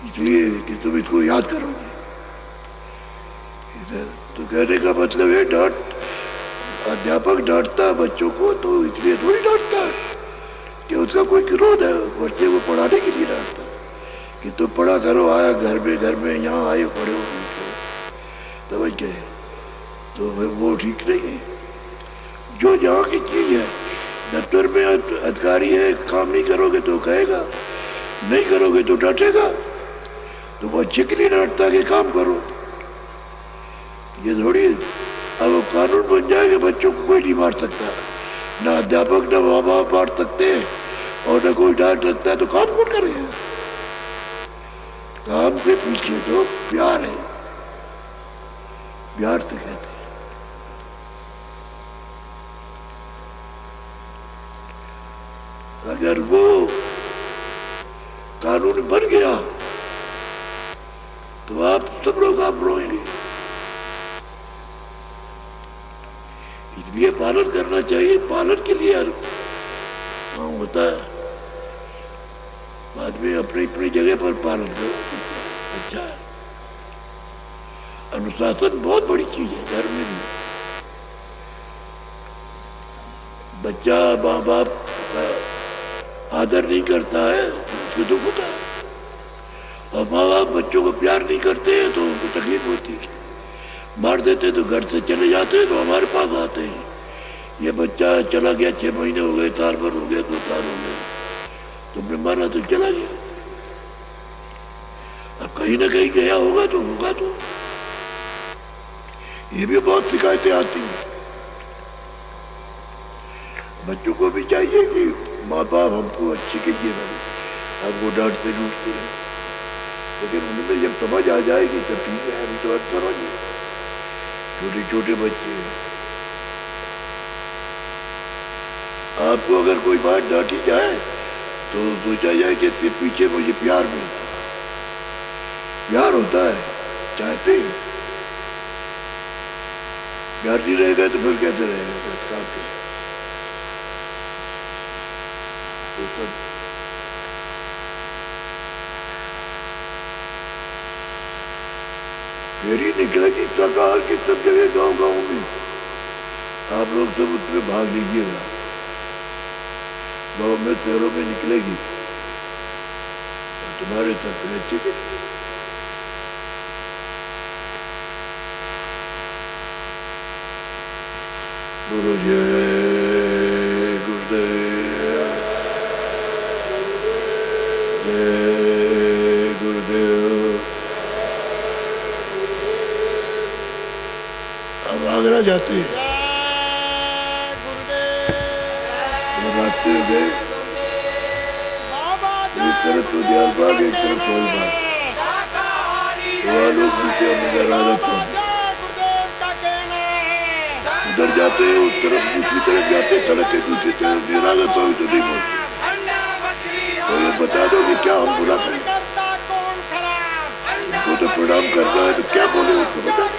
इसलिए कि तुम इसको याद करोगे। तो कहने का मतलब है डांट, अध्यापक डांटता है बच्चों को तो इसलिए थोड़ी डांटता है कि उसका कोई विरोध है, बच्चे को पढ़ाने के लिए डांटता है कि तुम पढ़ा करो, आया घर में यहाँ आए पढ़े हो, समझ गए? तो वो ठीक नहीं है। जो जहाँ की चीज है, दफ्तर में अधिकारी है, काम नहीं करोगे तो कहेगा, नहीं करोगे तो डांटेगा। तो वो अच्छे के लिए डांटता कि काम करो, ये थोड़ी अब कानून बन जाएगा बच्चों को कोई नहीं मार सकता, ना अध्यापक ना माँ बाप मार सकते और ना कोई डांट सकता है, तो काम कौन करेगा? काम के पीछे तो प्यार है, प्यार से कहते हैं। अगर वो कानून बन गया तो आप सब लोग आप रोएंगे, इसलिए पालन करना चाहिए। पालन के लिए काम होता है, बाद में अपनी अपनी जगह पर पालन करो, अच्छा है। अनुशासन बहुत बड़ी चीज है घर में भी। बच्चा माँ बाप का आदर नहीं करता है तो दुख होता है, और माँ बाप बच्चों को प्यार नहीं करते हैं तो उनको तकलीफ होती है। मार देते तो घर से चले जाते हैं तो हमारे पास आते हैं, ये बच्चा चला गया, 6 महीने हो गए, साल भर हो गए, 2 साल हो गए, तुमने मारा तो चला गया। अब कहीं ना कहीं गया होगा तो होगा, तो ये भी बहुत शिकायतें आती हैं। बच्चों को भी चाहिए कि माँ बाप हमको अच्छे के लिए भाई, हमको डांटते डूटते हैं, लेकिन उनमें जब समझ आ जाएगी तब ठीक है। अभी तो समझ है, छोटे छोटे बच्चे हैं। आपको अगर कोई बात डांटी जाए तो सोचा जाए कि इसके पीछे मुझे प्यार मिलता है, प्यार होता है, चाहते हैं। प्यार नहीं रहेगा तो फिर कैसे रहेगा? बस काम के तो सब फेरी निकलेगी सरकार की सब जगह, गांव में। आप लोग सब उसमें भाग लीजिएगा, गांव में शहरों में निकलेगी और तुम्हारे सर पे अच्छे निकलेगी। बोलो जय गुरुदेव, जय गुरुदेव। अब आगरा जाते हैं, रास्ते में गए, एक तरफ तो दयालबाग, एक तरफ कोलबाग, वहाँ लोग मिलते हैं राघव स्वामी। उधर जाते हैं, उस तरफ दूसरी तरफ जाते, सड़क के दूसरी तरफ राघव स्वामी तो नहीं बोलते। तो ये बता दो कि क्या हम बुरा करें? इनको तो प्रणाम करना है, तो क्या बोले उसको बता दो।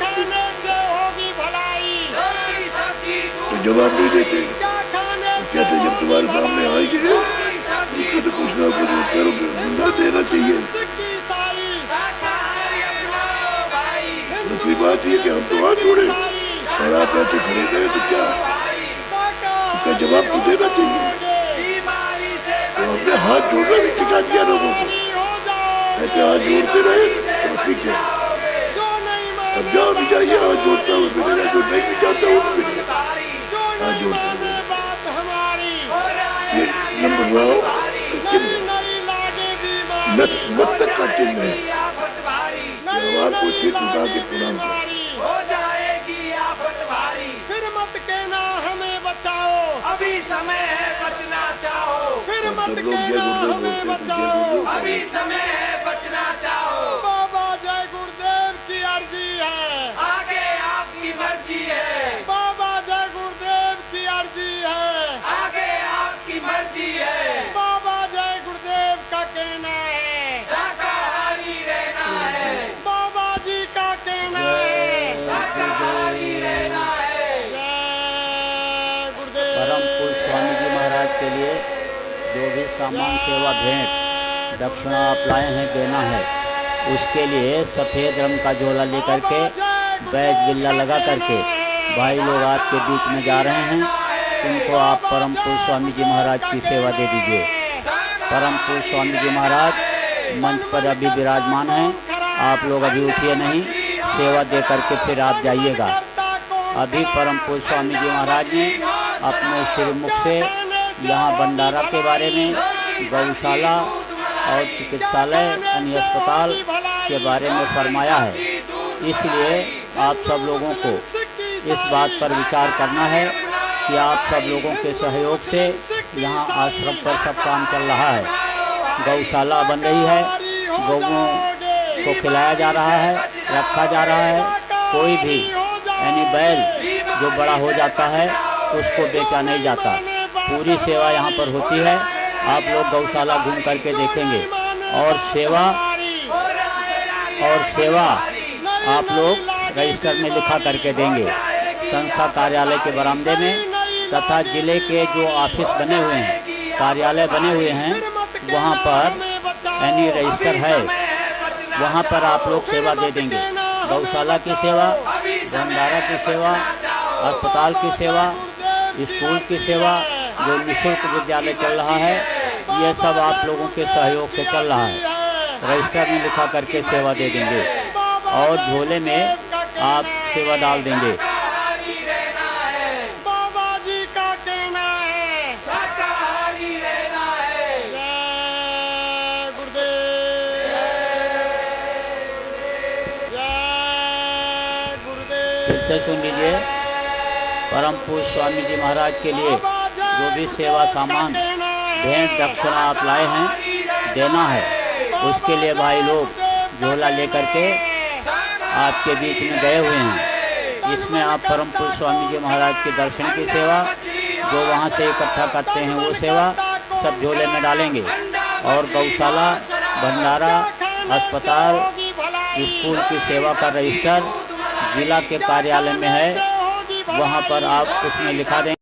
तो जवाब नहीं देते, कहते जब तुम्हारे सामने आएंगे उसको तो कुछ ना कुछ उत्तर देना चाहिए। दूसरी बात ये कि हम तो हाथ जोड़े और आप ऐसे खड़े रहे तो क्या, उसका जवाब तो देना चाहिए। तो हमने हाथ जोड़ना भी सिखा दिया लोगों को, ऐसे हाथ जोड़ते रहे तो ठीक है। अब जहाँ भी जाइए हाथ जोड़ता हुआ मिलेगा, जो नहीं भी जानता वो भी मिलेगा। दबाओ तो चिन्ह है, नई लागे बीमारी, मस्तक का चिन्ह है। आफत भारी, जवाब को सिर झुका के प्रणाम करो। बीमारी, हो जाएगी आफत भारी। फिर मत कहना हमें बचाओ, अभी समय है बचना चाहो, फिर और मत सब लोग जय कहना गुरुदेव हमें बोलते हैं, जय बचाओ। गुरुदेव। अभी समय है बचना चाहो। बाबा जय गुरुदेव की अर्जी है, आगे आपकी मर्जी है, बाबा जय गुरुदेव की अर्जी है, आगे आपकी मर्जी है। बाबा जय गुरुदेव का कहना है, शाकाहारी रहना है, बाबा जी का कहना है। शाकाहारी रहना है। जय गुरुदेव। परम पूज्य स्वामी जी महाराज के लिए जो भी सामान सेवा भेंट दक्षिणा आप लाए हैं देना है, उसके लिए सफ़ेद रंग का झोला लेकर के बैज बिल्ला लगा करके भाई लोग आपके बीच में जा रहे हैं। उनको आप परम पूज्य स्वामी जी महाराज की सेवा दे दीजिए। परम पूज्य स्वामी जी महाराज मंच पर अभी विराजमान हैं। आप लोग अभी उठिए नहीं, सेवा दे करके फिर आप जाइएगा। अभी परम पूज्य स्वामी जी महाराज ने अपने श्रीमुख से यहाँ भंडारा के बारे में, गौशाला और चिकित्सालय यानी अस्पताल के बारे में फरमाया है। इसलिए आप सब लोगों को इस बात पर विचार करना है कि आप सब लोगों के सहयोग से यहाँ आश्रम पर सब काम चल रहा है। गौशाला बन रही है, गौओं को खिलाया जा रहा है, रखा जा रहा है। कोई भी यानी बैल जो बड़ा हो जाता है उसको बेचा नहीं जाता। पूरी सेवा यहाँ पर होती है। आप लोग गौशाला घूम करके देखेंगे और सेवा आप लोग रजिस्टर में लिखा करके देंगे। संस्था कार्यालय के बरामदे में तथा जिले के जो ऑफिस बने हुए हैं, कार्यालय बने हुए हैं, वहाँ पर यानी रजिस्टर है, वहाँ पर आप लोग सेवा दे देंगे। गौशाला की सेवा, भंडारा की सेवा, अस्पताल की सेवा, स्कूल की सेवा, जो निःशुल्क विद्यालय चल रहा है, ये सब आप लोगों के सहयोग से चल रहा है। रजिस्टर में लिखा करके सेवा दे देंगे और झोले में आप सेवा डाल देंगे। शाकाहारी रहना है, बाबा जी का कहना है। शाकाहारी रहना है। जय गुरुदेव, जय गुरुदेव। फिर से सुन लीजिए। परम पूज्य स्वामी जी महाराज के लिए जो भी सेवा सामान भेंट दक्षिणा आप लाए हैं देना है, उसके लिए भाई लोग झोला लेकर के आपके बीच में गए हुए हैं। इसमें आप परम पूज्य स्वामी जी महाराज के दर्शन की सेवा, जो वहाँ से इकट्ठा करते हैं वो सेवा सब झोले में डालेंगे। और गौशाला, भंडारा, अस्पताल, स्कूल की सेवा का रजिस्टर जिला के कार्यालय में है, वहाँ पर आप उसमें लिखा देंगे।